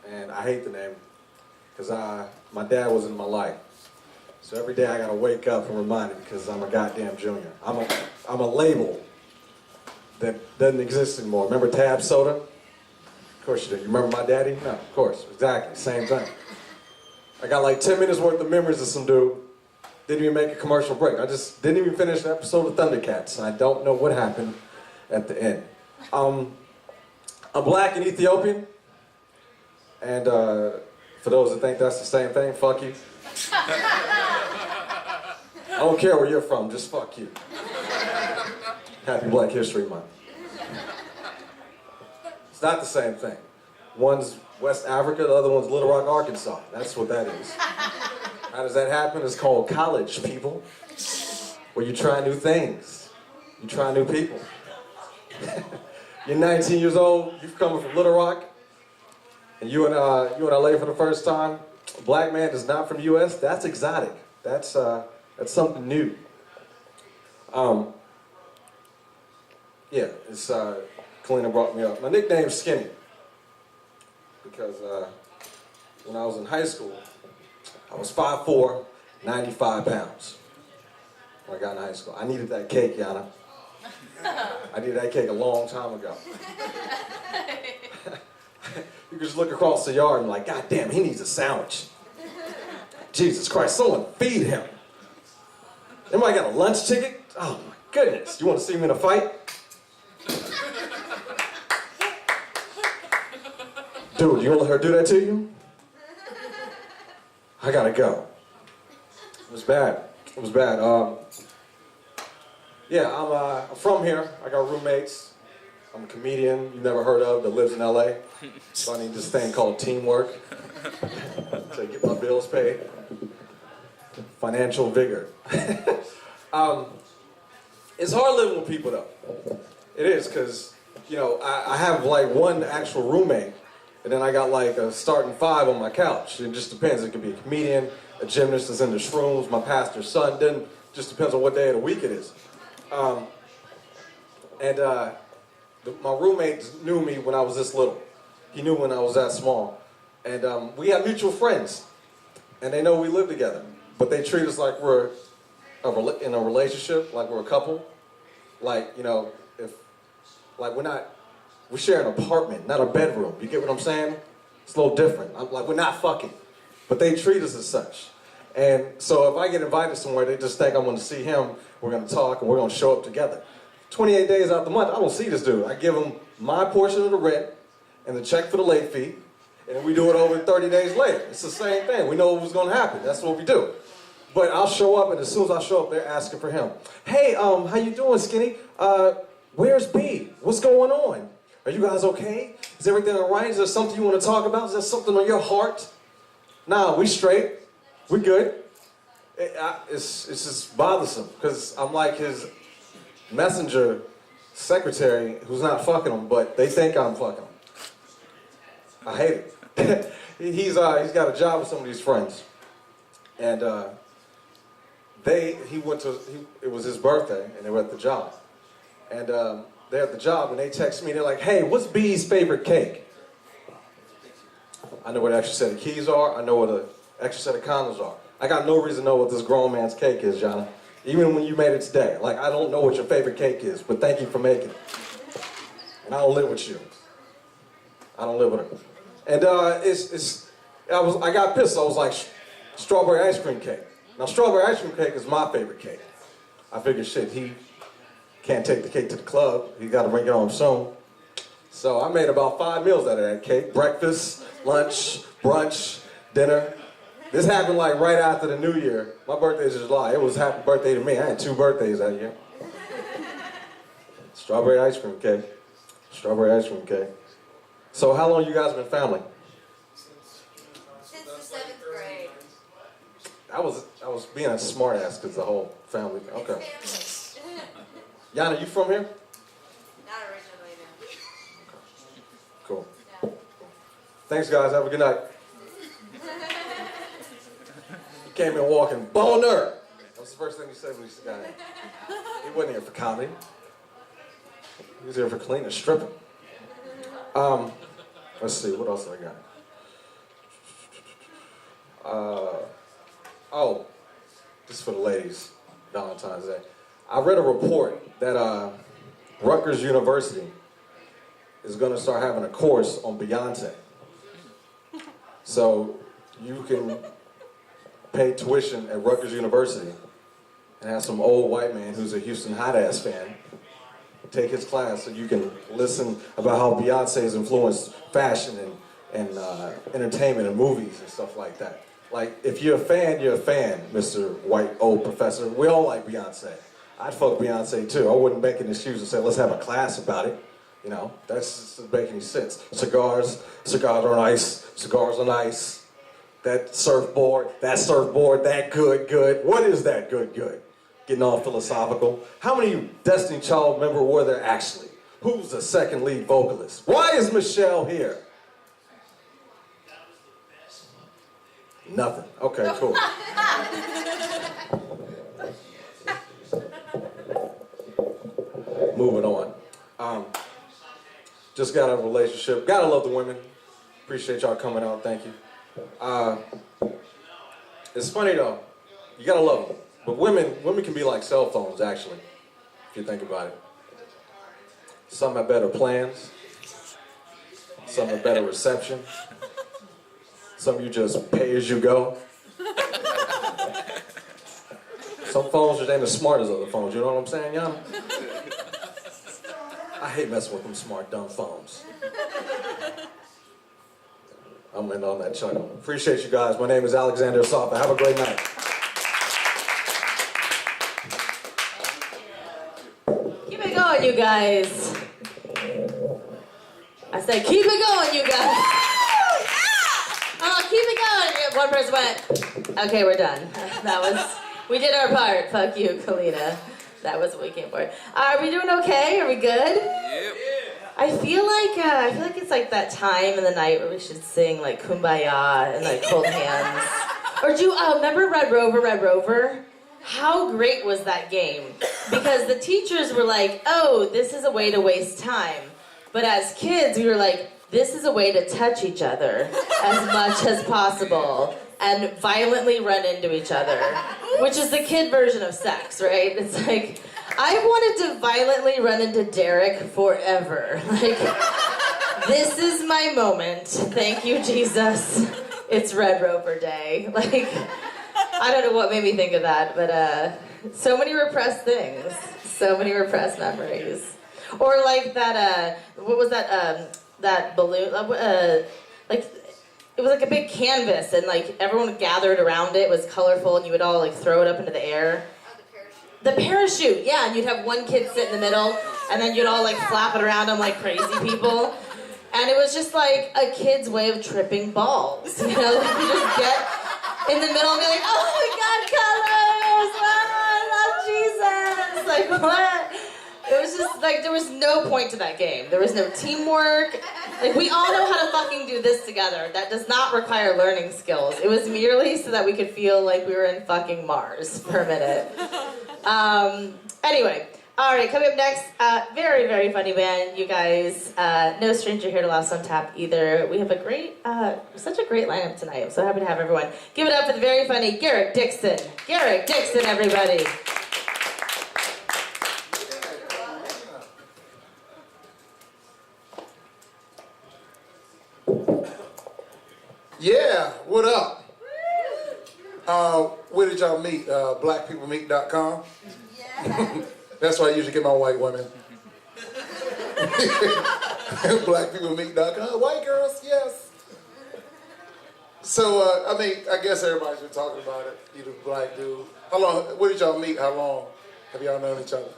and I hate the name because my dad was in my life. So every day I gotta wake up and remind him because I'm a goddamn junior. I'm a label that doesn't exist anymore. Remember Tab Soda? Of course you do. You remember my daddy? No, of course. Exactly. Same thing. I got like 10 minutes worth of memories of some dude. Didn't even make a commercial break. I just didn't even finish an episode of Thundercats. I don't know what happened at the end. I'm black and Ethiopian. And for those that think that's the same thing, fuck you. I don't care where you're from, just fuck you. Happy Black History Month. It's not the same thing. One's West Africa, the other one's Little Rock, Arkansas. That's what that is. How does that happen? It's called college, people. Where you try new things. You try new people. You're 19 years old, you've come from Little Rock, and you in LA for the first time. A black man is not from the US, that's exotic. That's something new. Yeah, it's Kalina brought me up. My nickname's Skinny. Because when I was in high school, I was 5'4", 95 pounds. When I got in high school. I needed that cake, Yana. I needed that cake a long time ago. You could just look across the yard and like, God damn, he needs a sandwich. Jesus Christ, someone feed him. Anybody got a lunch ticket? Oh my goodness, you want to see me in a fight? Dude, you want to let her do that to you? I gotta go. It was bad. It was bad. Yeah, I'm from here. I got roommates. I'm a comedian you never heard of that lives in LA. So I need this thing called teamwork to get my bills paid. Financial vigor. It's hard living with people though. It is, because, you know, I have like one actual roommate, and then I got like a starting 5 on my couch. It just depends. It could be a comedian, a gymnast that's into shrooms, my pastor's son. Then just depends on what day of the week it is. My roommate knew me when I was this little. He knew when I was that small. And we have mutual friends. And they know we live together. But they treat us like we're in a relationship, like we're a couple. Like, you know, we share an apartment, not a bedroom. You get what I'm saying? It's a little different. We're not fucking. But they treat us as such. And so if I get invited somewhere, they just think I'm going to see him, we're going to talk, and we're going to show up together. 28 days out the month, I don't see this dude. I give him my portion of the rent and the check for the late fee, and we do it over 30 days later. It's the same thing. We know what was going to happen. That's what we do. But I'll show up, and as soon as I show up, they're asking for him. Hey, how you doing, Skinny? Where's B? What's going on? Are you guys okay? Is everything all right? Is there something you want to talk about? Is there something on your heart? Nah, we straight. We good. It's just bothersome, because I'm like his messenger secretary who's not fucking him, but they think I'm fucking him. I hate it. He's got a job with some of these friends, and it was his birthday, and they were at the job, and they're at the job, and they text me. They're like, "Hey, what's B's favorite cake?" I know what an extra set of keys are. I know what an extra set of condoms are. I got no reason to know what this grown man's cake is, Johnny. Even when you made it today. Like, I don't know what your favorite cake is, but thank you for making it. And I don't live with you. I don't live with her. And I got pissed. I was like, strawberry ice cream cake. Now, strawberry ice cream cake is my favorite cake. I figured, shit, he can't take the cake to the club. He got to bring it home soon. So I made about 5 meals out of that cake. Breakfast, lunch, brunch, dinner. This happened like right after the New Year. My birthday's in July. It was happy birthday to me. I had 2 birthdays that year. Strawberry ice cream cake. Strawberry ice cream cake. So how long you guys been family? Since the 7th grade. I was being a smart ass because the whole family. Okay. Yana, you from here? Not originally, no. Cool. Thanks, guys. Have a good night. He came in walking, boner. That was the first thing he said when he got in. He wasn't here for comedy. He was here for cleaning, stripping. Let's see, what else I got? Oh, this is for the ladies, Valentine's Day. I read a report that Rutgers University is going to start having a course on Beyonce. So you can pay tuition at Rutgers University and have some old white man who's a Houston hot ass fan take his class so you can listen about how Beyonce has influenced fashion and entertainment and movies and stuff like that. Like, if you're a fan, Mr. White Old Professor. We all like Beyonce. I'd fuck Beyonce too. I wouldn't make any excuse and say, let's have a class about it. You know, that's doesn't make any sense. Cigars are nice. Cigars are nice. That surfboard, that good. What is that good? Getting all philosophical. How many Destiny Child member were there actually? Who's the second lead vocalist? Why is Michelle here? Nothing. Okay, cool. Moving on. Just got out of a relationship. Gotta love the women. Appreciate y'all coming out. Thank you. It's funny though. You gotta love them. But women can be like cell phones, actually, if you think about it. Some have better plans. Some have better reception. Some you just pay as you go. Some phones just ain't as smart as other phones, you know what I'm saying, Yana? I hate messing with them smart, dumb phones. I'm in on that chuckle. Appreciate you guys. My name is Alexander Sofa. Have a great night. guys. I said, keep it going, you guys. Oh, keep it going. One person went, okay, we're done. We did our part. Fuck you, Kalina. That was what we came for. Are we doing okay? Are we good? Yep. I feel like it's like that time in the night where we should sing like Kumbaya and like hold hands. Or remember Red Rover? How great was that game? Because the teachers were like, oh, this is a way to waste time. But as kids, we were like, this is a way to touch each other as much as possible and violently run into each other, which is the kid version of sex, right? It's like, I wanted to violently run into Derek forever. Like, this is my moment. Thank you, Jesus. It's Red Rover Day. Like, I don't know what made me think of that, but so many repressed things. So many repressed memories. Or like that, what was that, that balloon, like, it was like a big canvas and like everyone gathered around it. It was colorful and you would all like throw it up into the air. Oh, the parachute. The parachute, yeah, and you'd have one kid sit in the middle and then you'd all like flap it around them like crazy people. And it was just like a kid's way of tripping balls, you know? Like you just get in the middle and be like, oh my God, colors! Oh, I love Jesus! Like, what? It was just like, there was no point to that game. There was no teamwork. Like, we all know how to fucking do this together. That does not require learning skills. It was merely so that we could feel like we were in fucking Mars for a minute. Anyway, all right, coming up next, very, very funny band, you guys. No stranger here to Lost on Tap either. We have a great, such a great lineup tonight. I'm so happy to have everyone. Give it up for the very funny Garrett Dixon. Garrett Dixon, everybody. Yeah, what up? Where did y'all meet? Blackpeoplemeet.com? Yeah. That's where I usually get my white women. Blackpeoplemeet.com. White girls, yes. So, I mean, I guess everybody's been talking about it. You the black dude. How long, where did y'all meet? How long have y'all known each other?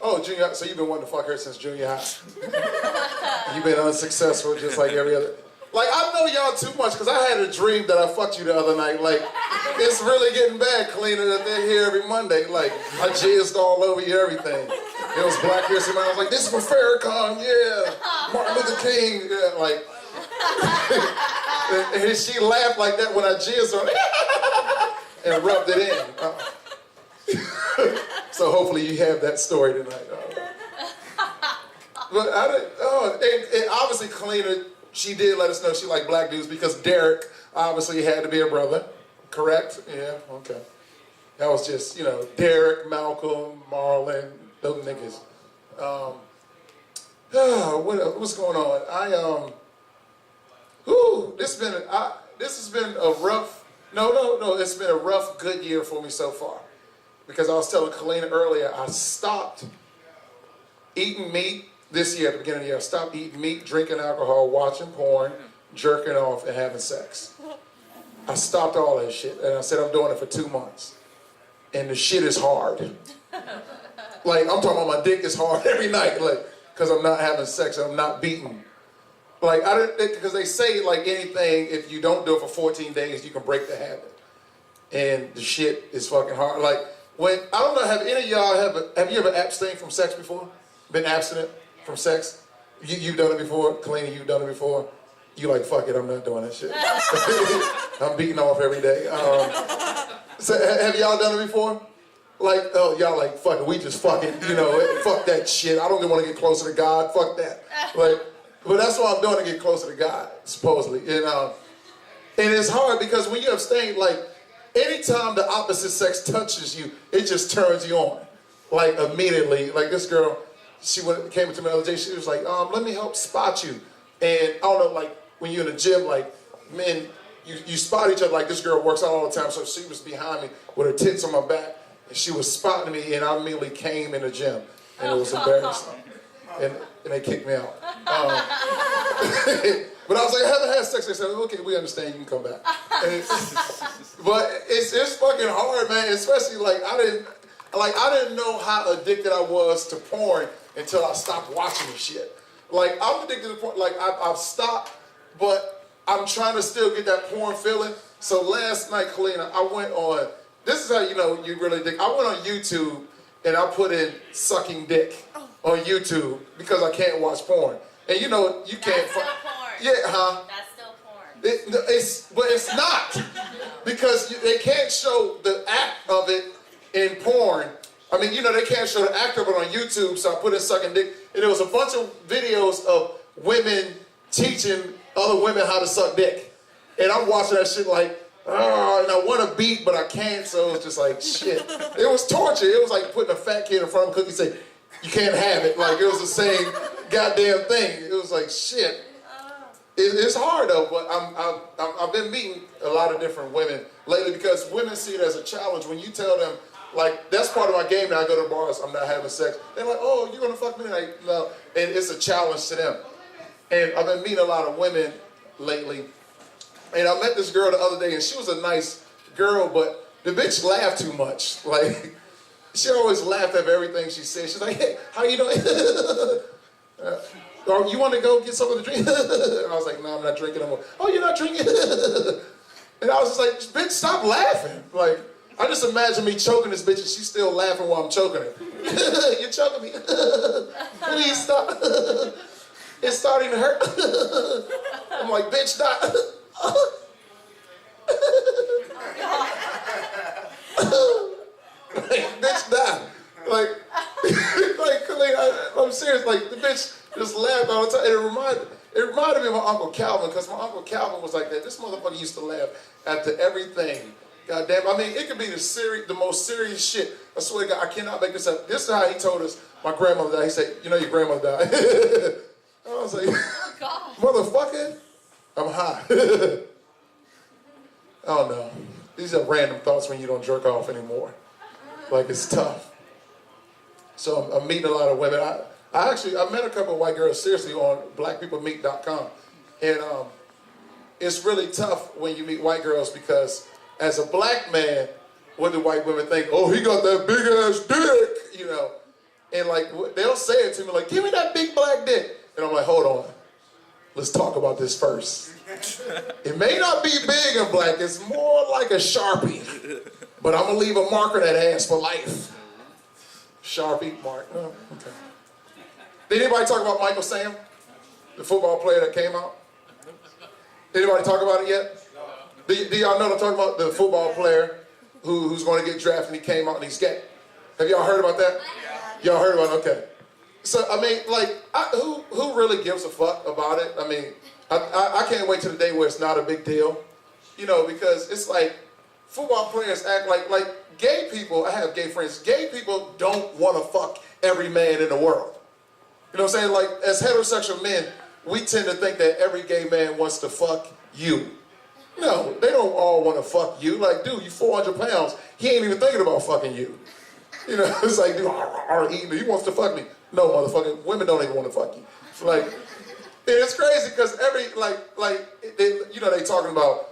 Oh, junior high. So you've been wanting to fuck her since junior high. You've been unsuccessful just like every other. Like, I know y'all too much because I had a dream that I fucked you the other night. Like, it's really getting bad, Kalina, that they're here every Monday. Like, I jizzed all over you, everything. It was Black History Month. I was like, this is for Farrakhan, yeah. Martin Luther King, yeah, like. And she laughed like that when I jizzed on it and rubbed it in. So hopefully you have that story tonight. But I didn't, and obviously Kalina, she did let us know she liked black dudes because Derek obviously had to be a brother, correct? Yeah, okay. That was just, you know, Derek, Malcolm, Marlon, those niggas. What's going on? This has been a rough, it's been a rough, good year for me so far. Because I was telling Kalina earlier, I stopped eating meat this year, at the beginning of the year. I stopped eating meat, drinking alcohol, watching porn, jerking off, and having sex. I stopped all that shit, and I said I'm doing it for 2 months. And the shit is hard. Like, I'm talking about my dick is hard every night, like, because I'm not having sex and I'm not beating. Like, because they say, like anything, if you don't do it for 14 days, you can break the habit. And the shit is fucking hard. Like, I don't know, have any of y'all have you ever abstained from sex before? Been abstinent from sex? You've done it before? Kalina, you've done it before? You like, fuck it, I'm not doing that shit. I'm beating off every day. So have y'all done it before? Like, oh, y'all like, fuck it, we just fuck it, you know, fuck that shit. I don't even want to get closer to God, fuck that. Like, but that's what I'm doing to get closer to God, supposedly. And it's hard because when you abstain, like, anytime the opposite sex touches you, it just turns you on. Like, immediately. Like, this girl, she came to me the other day, she was like, let me help spot you. And I don't know, like, when you're in the gym, like, men, you spot each other. Like, this girl works out all the time, so she was behind me with her tits on my back, and she was spotting me, and I immediately came in the gym. And it was embarrassing. And they kicked me out. But I was like, I haven't had sex. They said, okay, we understand, you can come back. But it's fucking hard, man. Especially, like, like, I didn't know how addicted I was to porn until I stopped watching the shit. Like, I'm addicted to porn. Like, I've stopped, but I'm trying to still get that porn feeling. So last night, Kalina, I went on, this is how you know you really dig. I went on YouTube and I put in sucking dick on YouTube because I can't watch porn. And you know, you can't. That's still porn. Yeah, huh? That's still porn. But it's not. Because they can't show the act of it in porn. I mean, you know, they can't show the act of it on YouTube, so I put in sucking dick. And there was a bunch of videos of women teaching other women how to suck dick. And I'm watching that shit like, oh, and I want to beat, but I can't, so it's just like, shit. It was torture. It was like putting a fat kid in front of a cookie and saying, you can't have it. Like, it was the same goddamn thing. It was like, shit. It's hard though, but I've been meeting a lot of different women lately because women see it as a challenge. When you tell them, like, that's part of my game now, I go to bars, I'm not having sex. They're like, oh, you're gonna fuck me? Like, no. And it's a challenge to them. And I've been meeting a lot of women lately. And I met this girl the other day, and she was a nice girl, but the bitch laughed too much. Like, she always laughed at everything she said. She's like, hey, how you doing? Or you want to go get something to drink? And I was like, no, I'm not drinking anymore. Oh, you're not drinking? And I was just like, bitch, stop laughing. Like, I just imagine me choking this bitch and she's still laughing while I'm choking her. You're choking me. Please stop. It's starting to hurt. I'm like, bitch, stop. Like, bitch, stop. Like, I'm serious. Like, the bitch just laughed all the time. And it reminded me of my Uncle Calvin, because my Uncle Calvin was like that. This motherfucker used to laugh after everything. God damn, I mean, it could be the most serious shit. I swear to God, I cannot make this up. This is how he told us my grandmother died. He said, you know your grandmother died. I was like, oh, God. Motherfucker, I'm high. Oh no. These are random thoughts when you don't jerk off anymore. Like, it's tough. So I'm meeting a lot of women. I met a couple of white girls, seriously, on blackpeoplemeet.com. And it's really tough when you meet white girls because as a black man, what do white women think? Oh, he got that big ass dick, you know. And like, they'll say it to me like, give me that big black dick. And I'm like, hold on. Let's talk about this first. It may not be big and black, it's more like a Sharpie. But I'm gonna leave a mark on that ass for life. Sharpie, mark. Oh, okay. Did anybody talk about Michael Sam? The football player that came out? Did anybody talk about it yet? Do y'all know what I'm talking about? The football player who's going to get drafted and he came out and he's gay. Have y'all heard about that? Y'all heard about it? Okay. So, I mean, like, who really gives a fuck about it? I mean, I can't wait till the day where it's not a big deal. You know, because it's like, football players act like gay people, I have gay friends, gay people don't want to fuck every man in the world. You know what I'm saying? Like, as heterosexual men, we tend to think that every gay man wants to fuck you. No, they don't all want to fuck you. Like, dude, you 400 pounds. He ain't even thinking about fucking you. You know, it's like, dude, he wants to fuck me. No, motherfucker, women don't even want to fuck you. Like, and it's crazy because they talking about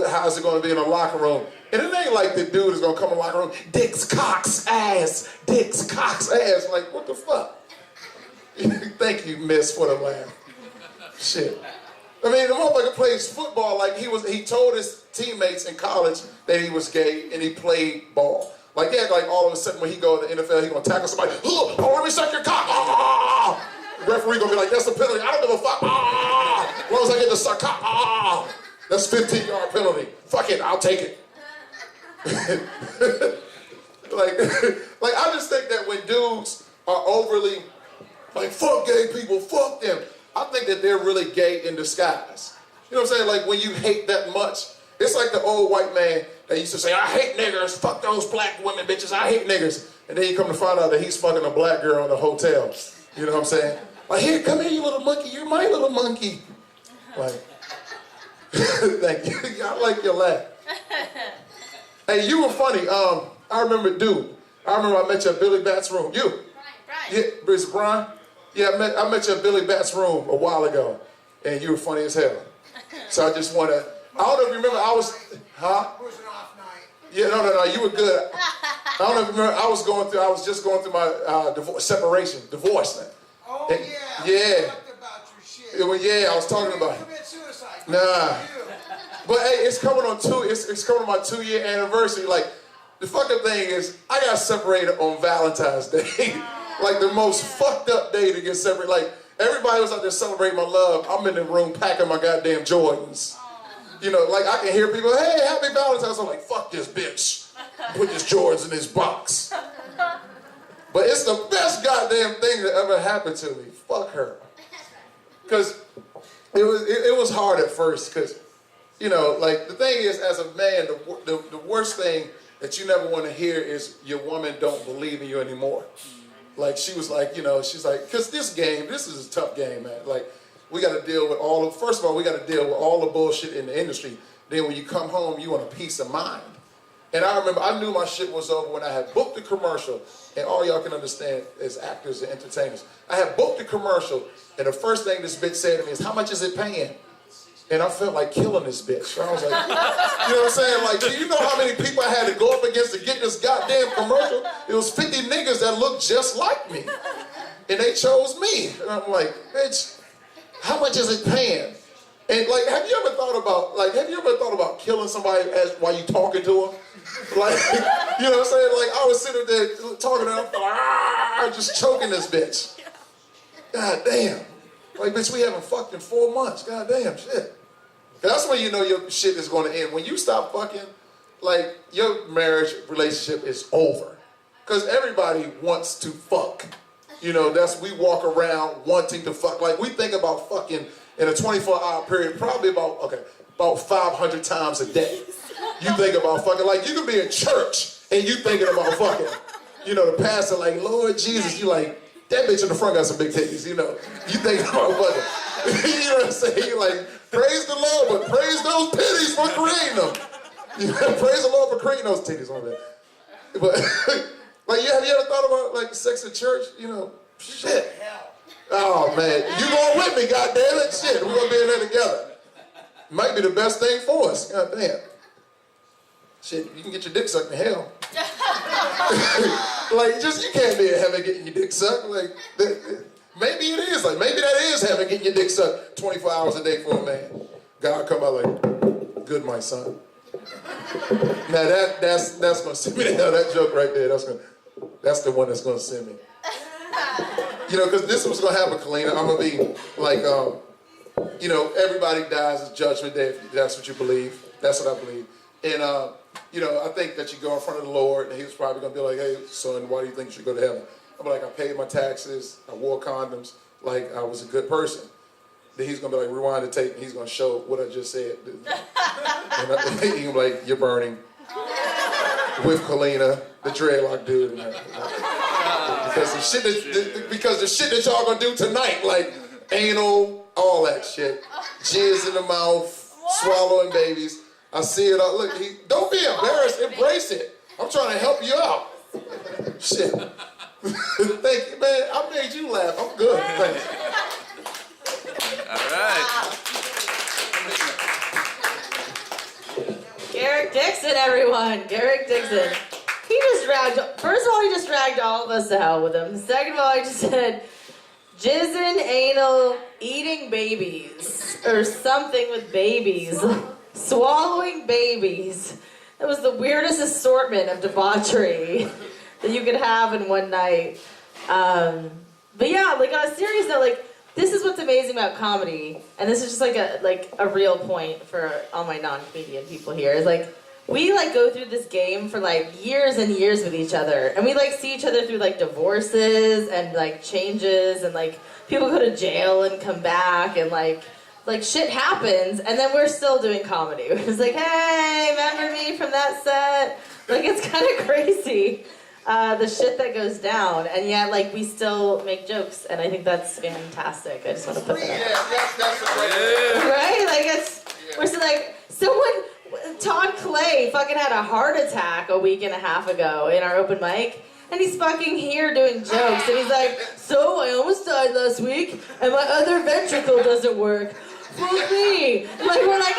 how's it going to be in a locker room. And it ain't like the dude is going to come in the locker room, dicks, cocks, ass, dicks, cocks, ass. Like, what the fuck? Thank you, miss, for the laugh. Shit. I mean, the motherfucker plays football like he told his teammates in college that he was gay and he played ball. Like, yeah, like all of a sudden when he go to the NFL, he gonna tackle somebody, oh, let me suck your cock. Ah! The referee gonna be like, that's a penalty. I don't give a fuck. Ah! As long as I get to suck cock. Ah! That's 15-yard penalty. Fuck it, I'll take it. like I just think that when dudes are overly like, fuck gay people, fuck them, I think that they're really gay in disguise. You know what I'm saying? Like, when you hate that much, it's like the old white man that used to say, I hate niggers, fuck those black women, bitches, I hate niggers. And then you come to find out that he's fucking a black girl in a hotel. You know what I'm saying? Like, here, come here, you little monkey, you're my little monkey. Like, thank you. I like your laugh. Hey, you were funny. I remember I met you at Billy Bat's room. You? Brian. Yeah, is it Brian? Yeah, I met you at Billy Bat's room a while ago, and you were funny as hell. So I just want to, I don't know if you remember, huh? It was an off night. Yeah, no, you were good. I don't know if you remember, I was just going through my divorce now. Oh, And- yeah. yeah. I talked about your shit. Yeah, I was talking about it. Commit suicide. Nah. But hey, it's coming on it's coming on my 2-year anniversary. Like, the fucking thing is, I got separated on Valentine's Day. Like, the most fucked up day to get separated. Like, everybody was out there celebrating my love. I'm in the room packing my goddamn Jordans. You know, like, I can hear people, hey, happy Valentine's. I'm like, fuck this bitch. Put this Jordans in this box. But it's the best goddamn thing that ever happened to me. Fuck her. Because it was hard at first, because, you know, like, the thing is, as a man, the worst thing that you never want to hear is your woman don't believe in you anymore. Like, she was like, you know, she's like, because this is a tough game, man. Like, we got to deal with first of all, we got to deal with all the bullshit in the industry. Then when you come home, you want a peace of mind. And I remember, I knew my shit was over when I had booked the commercial, and all y'all can understand as actors and entertainers. I had booked the commercial, and the first thing this bitch said to me is, how much is it paying? And I felt like killing this bitch. I was like, you know what I'm saying? Like, do you know how many people I had to go up against to get this goddamn commercial? It was 50 niggas that looked just like me. And they chose me. And I'm like, bitch, how much is it paying? And like, have you ever thought about killing somebody while you talking to them? Like, you know what I'm saying? Like, I was sitting there talking to them, just choking this bitch. God damn. Like, bitch, we haven't fucked in 4 months. God damn, shit. That's when you know your shit is going to end. When you stop fucking, like, your marriage relationship is over. Because everybody wants to fuck. You know, we walk around wanting to fuck. Like, we think about fucking in a 24-hour period, probably about 500 times a day. You think about fucking. Like, you could be in church and you thinking about fucking. You know, the pastor like, Lord Jesus, you like, that bitch in the front got some big titties, you know. You think about fucking. You know what I'm saying? You like, praise the Lord, but praise those titties for creating them. You know, praise the Lord for creating those titties on that. But, like, have you ever thought about, like, sex at church? You know, shit. Oh, man. You going with me, goddammit? Shit, we're going to be in there together. Might be the best thing for us. God damn. Shit, you can get your dick sucked in hell. Like, you can't be in heaven getting your dick sucked. Like, maybe it is. Like, maybe that is heaven, getting your dick sucked 24 hours a day for a man. God come out like, good, my son. Now that's gonna send me to hell. That joke right there, that's the one that's gonna send me. You know, because this is what's gonna happen, Kalina. I'm gonna be like, you know, everybody dies is judgment day. If that's what you believe. That's what I believe. And you know, I think that you go in front of the Lord, and He's probably gonna be like, "Hey, son, why do you think you should go to heaven?" I'm like, "I paid my taxes. I wore condoms. Like, I was a good person." Then He's gonna be like, "Rewind the tape," and He's gonna show what I just said. And He's gonna be like, "You're burning." With Kalina, the dreadlock dude, and her. Because the shit that y'all gonna do tonight, like anal, all that shit, jizz in the mouth, swallowing babies. I see it all. Look, don't be embarrassed. Embrace it. I'm trying to help you out. Shit. Thank you, man. I made you laugh. I'm good. Thanks. All right. Garrick Dixon, everyone. Garrick Dixon. First of all, he just dragged all of us to hell with him. Second of all, he just said, jizzing, anal, eating babies. Or something with babies. Swallowing babies. That was the weirdest assortment of debauchery that you could have in one night. But yeah, like on a serious note, like, this is what's amazing about comedy, and this is just like a real point for all my non-comedian people here, is like, we like go through this game for like years and years with each other, and we like see each other through like divorces and like changes, and like people go to jail and come back, and like shit happens, and then we're still doing comedy. We're just like, hey, remember me from that set? Like, it's kind of crazy. The shit that goes down, and yet, like, we still make jokes, and I think that's fantastic. I just want to put that out. Yeah, that's a great. Right? Like, we're still like, Todd Clay fucking had a heart attack a week and a half ago in our open mic, and he's fucking here doing jokes, and he's like, so I almost died last week, and my other ventricle doesn't work. Fuck me. Like, we're like,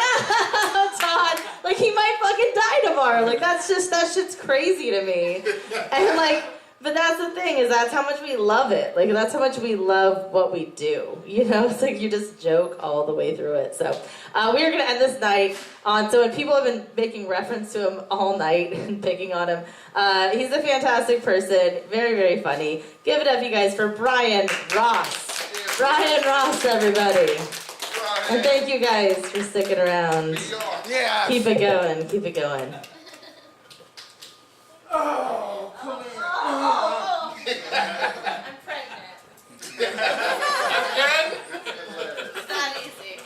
God, like he might fucking die tomorrow. Like that shit's crazy to me. And like, but that's the thing, is that's how much we love it. Like that's how much we love what we do. You know, it's like you just joke all the way through it. So we are gonna end this night on, so when people have been making reference to him all night and picking on him, he's a fantastic person, very, very funny. Give it up, you guys, for Brian Ross. Brian Ross, everybody. And thank you guys for sticking around. Yeah. Keep it going, keep it going. Oh, come here. I'm pregnant. It's not easy.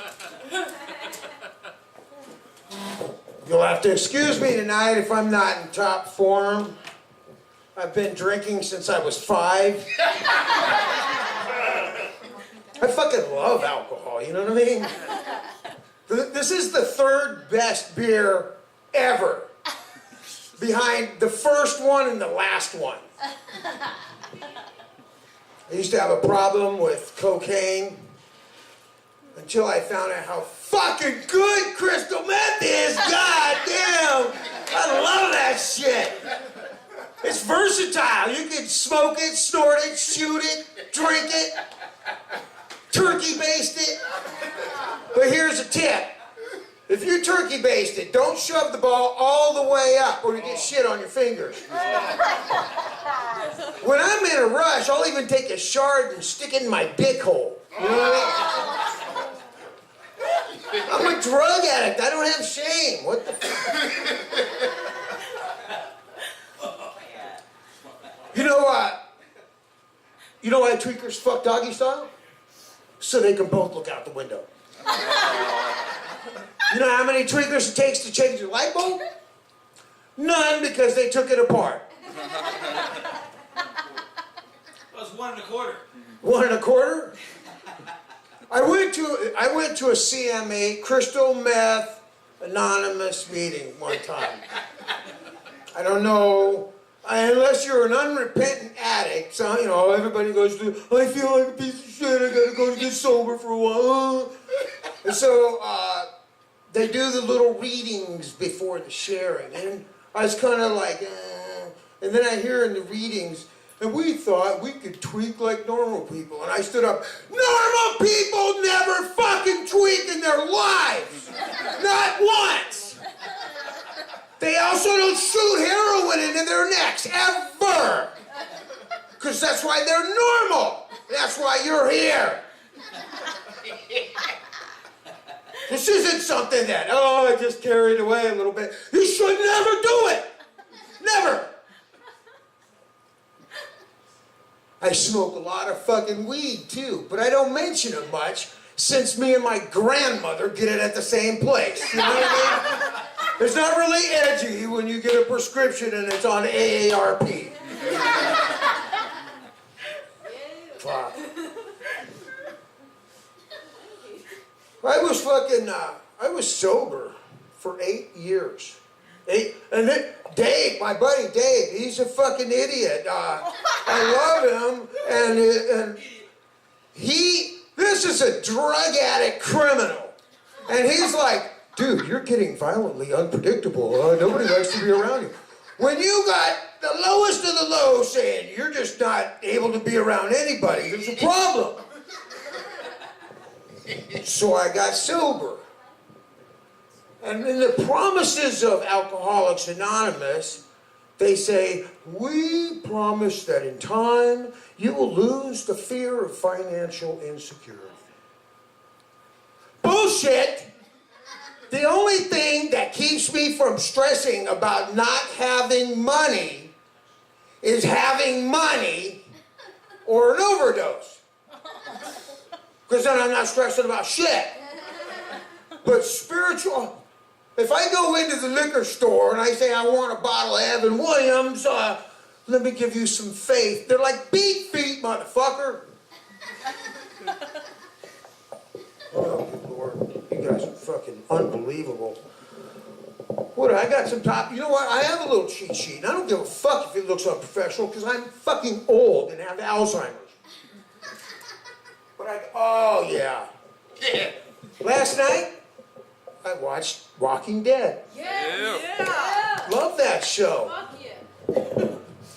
You'll have to excuse me tonight if I'm not in top form. I've been drinking since I was 5. I fucking love alcohol, you know what I mean? This is the 3rd best beer ever, behind the first one and the last one. I used to have a problem with cocaine until I found out how fucking good crystal meth is. God damn! I love that shit. It's versatile. You can smoke it, snort it, shoot it, drink it, turkey baste it. But here's a tip. If you turkey baste it, don't shove the ball all the way up or you get shit on your fingers. When I'm in a rush, I'll even take a shard and stick it in my dick hole. You know what I mean? I'm a drug addict. I don't have shame. What the fuck? You know why tweakers fuck doggy style? So they can both look out the window. You know how many tweakers it takes to change a light bulb? None, because they took it apart. That was 1 1/4. 1 1/4? I went to a CMA, Crystal Meth Anonymous meeting one time. I don't know, unless you're an unrepentant addict, so, you know, everybody goes through, I feel like a piece of shit, I gotta go to get sober for a while. And so, they do the little readings before the sharing, and I was kind of like, and then I hear in the readings, and we thought we could tweak like normal people, and I stood up, normal people never fucking tweak in their lives! Not once! They also don't shoot heroin into their necks, ever! Because that's why they're normal! That's why you're here! This isn't something that, I just carried away a little bit. You should never do it! Never! I smoke a lot of fucking weed too, but I don't mention it much since me and my grandmother get it at the same place. You know what I mean? It's not really edgy when you get a prescription and it's on AARP. Fuck. I was sober for 8 years. And then Dave, my buddy Dave, he's a fucking idiot. I love him, and this is a drug addict criminal. And he's like, dude, you're getting violently unpredictable. Nobody likes to be around you. When you got the lowest of the low saying you're just not able to be around anybody, there's a problem. So I got sober. And in the promises of Alcoholics Anonymous, they say, we promise that in time you will lose the fear of financial insecurity. Bullshit! The only thing that keeps me from stressing about not having money is having money or an overdose. Because then I'm not stressing about shit. But spiritual, if I go into the liquor store and I say I want a bottle of Evan Williams, let me give you some faith. They're like, beat feet, motherfucker. Oh, Lord, you guys are fucking unbelievable. What, I got some top, you know what, I have a little cheat sheet, and I don't give a fuck if it looks unprofessional, because I'm fucking old and have Alzheimer's. But oh yeah. Last night, I watched Walking Dead. Yeah. Love that show. Fuck yeah.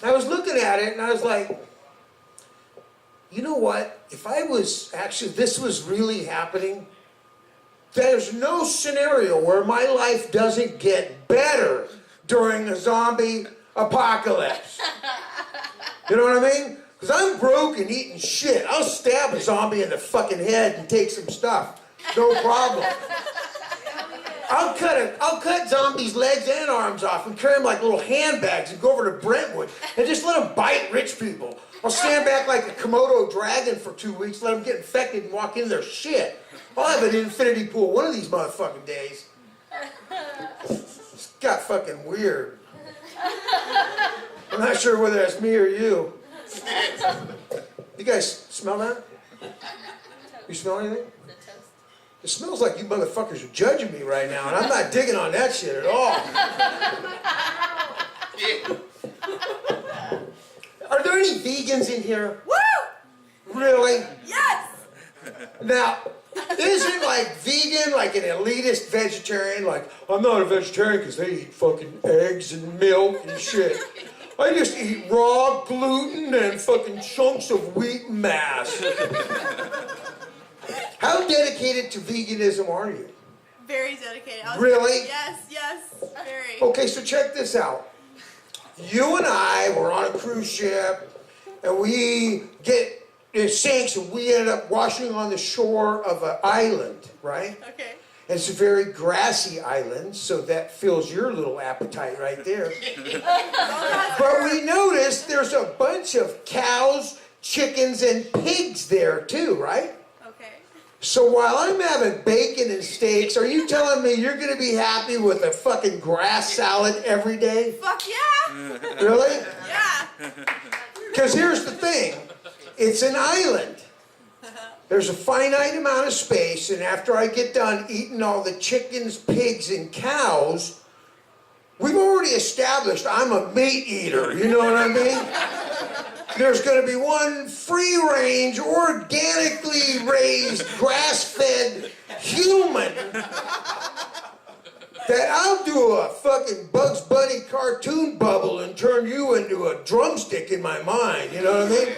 I was looking at it and I was like, you know what? If this was really happening, there's no scenario where my life doesn't get better during a zombie apocalypse. You know what I mean? Because I'm broke and eating shit. I'll stab a zombie in the fucking head and take some stuff. No problem. I'll cut zombies' legs and arms off and carry them like little handbags and go over to Brentwood and just let them bite rich people. I'll stand back like a Komodo dragon for 2 weeks, let them get infected and walk in their shit. I'll have an infinity pool one of these motherfucking days. It's got fucking weird. I'm not sure whether that's me or you. You guys smell that? You smell anything? It smells like you motherfuckers are judging me right now, and I'm not digging on that shit at all. Are there any vegans in here? Woo! Really? Yes! Now, isn't like vegan like an elitist vegetarian? Like, I'm not a vegetarian because they eat fucking eggs and milk and shit. I just eat raw gluten and fucking chunks of wheat mass. How dedicated to veganism are you? Very dedicated. Really? Yes, very. Okay, so check this out. You and I were on a cruise ship, and we get it sinks, and we ended up washing on the shore of an island, right? Okay. And it's a very grassy island, so that fills your little appetite right there. But we noticed there's a bunch of cows, chickens, and pigs there too, right? Okay. So while I'm having bacon and steaks, are you telling me you're going to be happy with a fucking grass salad every day? Fuck yeah! Really? Yeah. Because here's the thing. It's an island. There's a finite amount of space, and after I get done eating all the chickens, pigs, and cows, we've already established I'm a meat eater, you know what I mean? There's going to be one free-range, organically raised, grass-fed human that I'll do a fucking Bugs Bunny cartoon bubble and turn you into a drumstick in my mind, you know what I mean?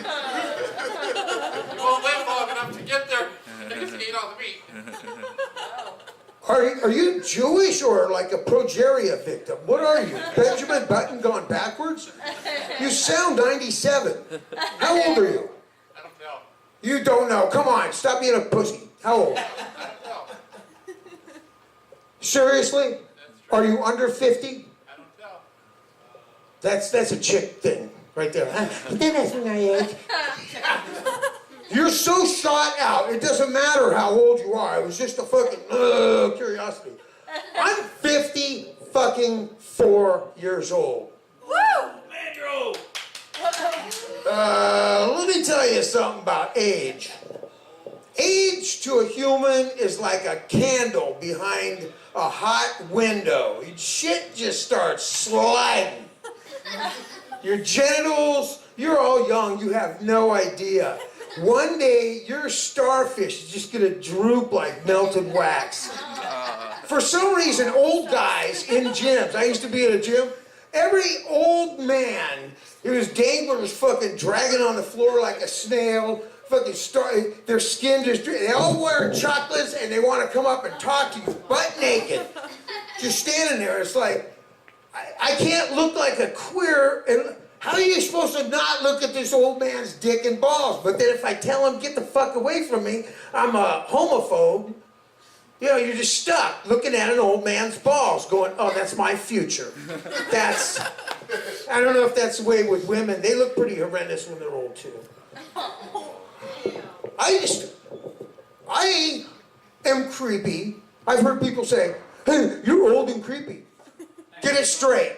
You won't live long enough to get there because you ate all the meat. Are you Jewish or like a progeria victim? What are you? Benjamin Button gone backwards? You sound 97. How old are you? I don't know. You don't know. Come on, stop being a pussy. How old? I don't know. Seriously? Are you under 50? I don't know. That's a chick thing right there. That's my age. You're so shot out, it doesn't matter how old you are. It was just a fucking curiosity. I'm 50 fucking 4 years old. Woo! Pedro! Let me tell you something about age. Age to a human is like a candle behind a hot window. Shit just starts sliding. Your genitals, you're all young, you have no idea. One day, your starfish is just gonna droop like melted wax. For some reason, old guys in gyms, I used to be at a gym, every old man, he was dangling, was fucking dragging on the floor like a snail, fucking their skin just, they all wear chocolates and they want to come up and talk to you, butt naked. Just standing there, it's like, I can't look like a queer, and how are you supposed to not look at this old man's dick and balls? But then if I tell him, get the fuck away from me, I'm a homophobe. You know, you're just stuck looking at an old man's balls going, oh, that's my future. I don't know if that's the way with women. They look pretty horrendous when they're old too. I am creepy. I've heard people say, hey, you're old and creepy. Get it straight.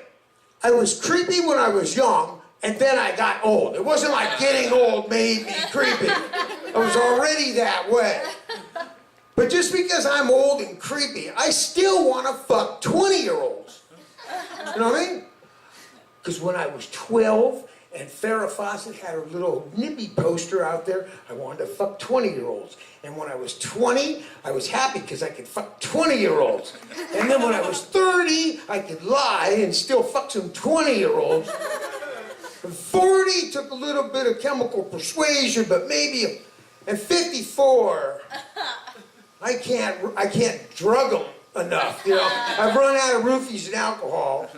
I was creepy when I was young, and then I got old. It wasn't like getting old made me creepy. I was already that way. But just because I'm old and creepy, I still want to fuck 20-year-olds. You know what I mean? Because when I was 12 And Farrah Fawcett had her little nippy poster out there. I wanted to fuck 20-year-olds. And when I was 20, I was happy because I could fuck 20-year-olds. And then when I was 30, I could lie and still fuck some 20-year-olds. And 40 took a little bit of chemical persuasion, but maybe. And 54, I can't drug them enough, you know. I've run out of roofies and alcohol.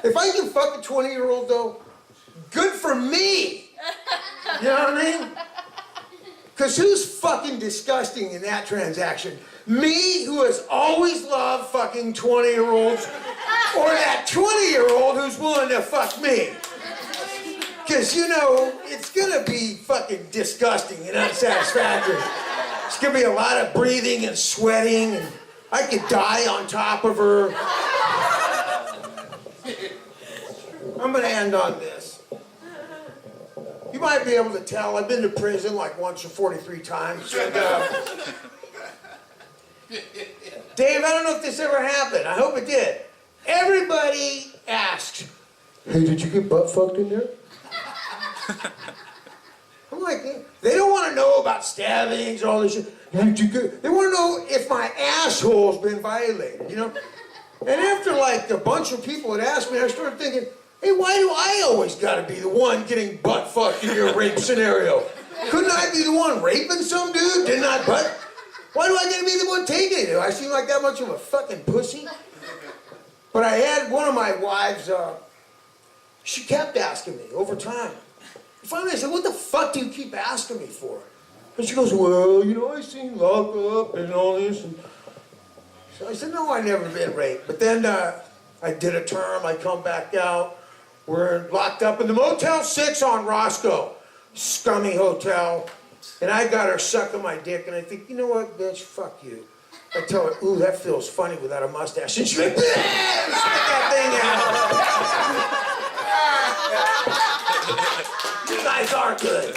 If I can fuck a 20-year-old though, good for me. You know what I mean? Because who's fucking disgusting in that transaction? Me, who has always loved fucking 20-year-olds, or that 20-year-old who's willing to fuck me? Because, you know, it's gonna be fucking disgusting and unsatisfactory. It's gonna be a lot of breathing and sweating, and I could die on top of her. I'm gonna end on this. You might be able to tell I've been to prison like once or 43 times. And, Dave, I don't know if this ever happened. I hope it did. Everybody asks, hey, did you get butt fucked in there? I'm like, they don't want to know about stabbings or all this shit. They want to know if my asshole's been violated, you know? And after like a bunch of people had asked me, I started thinking, hey, why do I always gotta be the one getting butt fucked in your rape scenario? Couldn't I be the one raping some dude? Didn't I butt? Why do I gotta be the one taking it? Do I seem like that much of a fucking pussy? But I had one of my wives, she kept asking me over time. Finally I said, what the fuck do you keep asking me for? And she goes, well, you know, I seen lock up and all this. And so I said, no, I never been raped. But then I did a term, I come back out. We're locked up in the Motel 6 on Roscoe. Scummy hotel. And I got her sucking my dick, and I think, you know what, bitch, fuck you. I tell her, ooh, that feels funny without a mustache. And she's like, spit that thing out. You guys are good.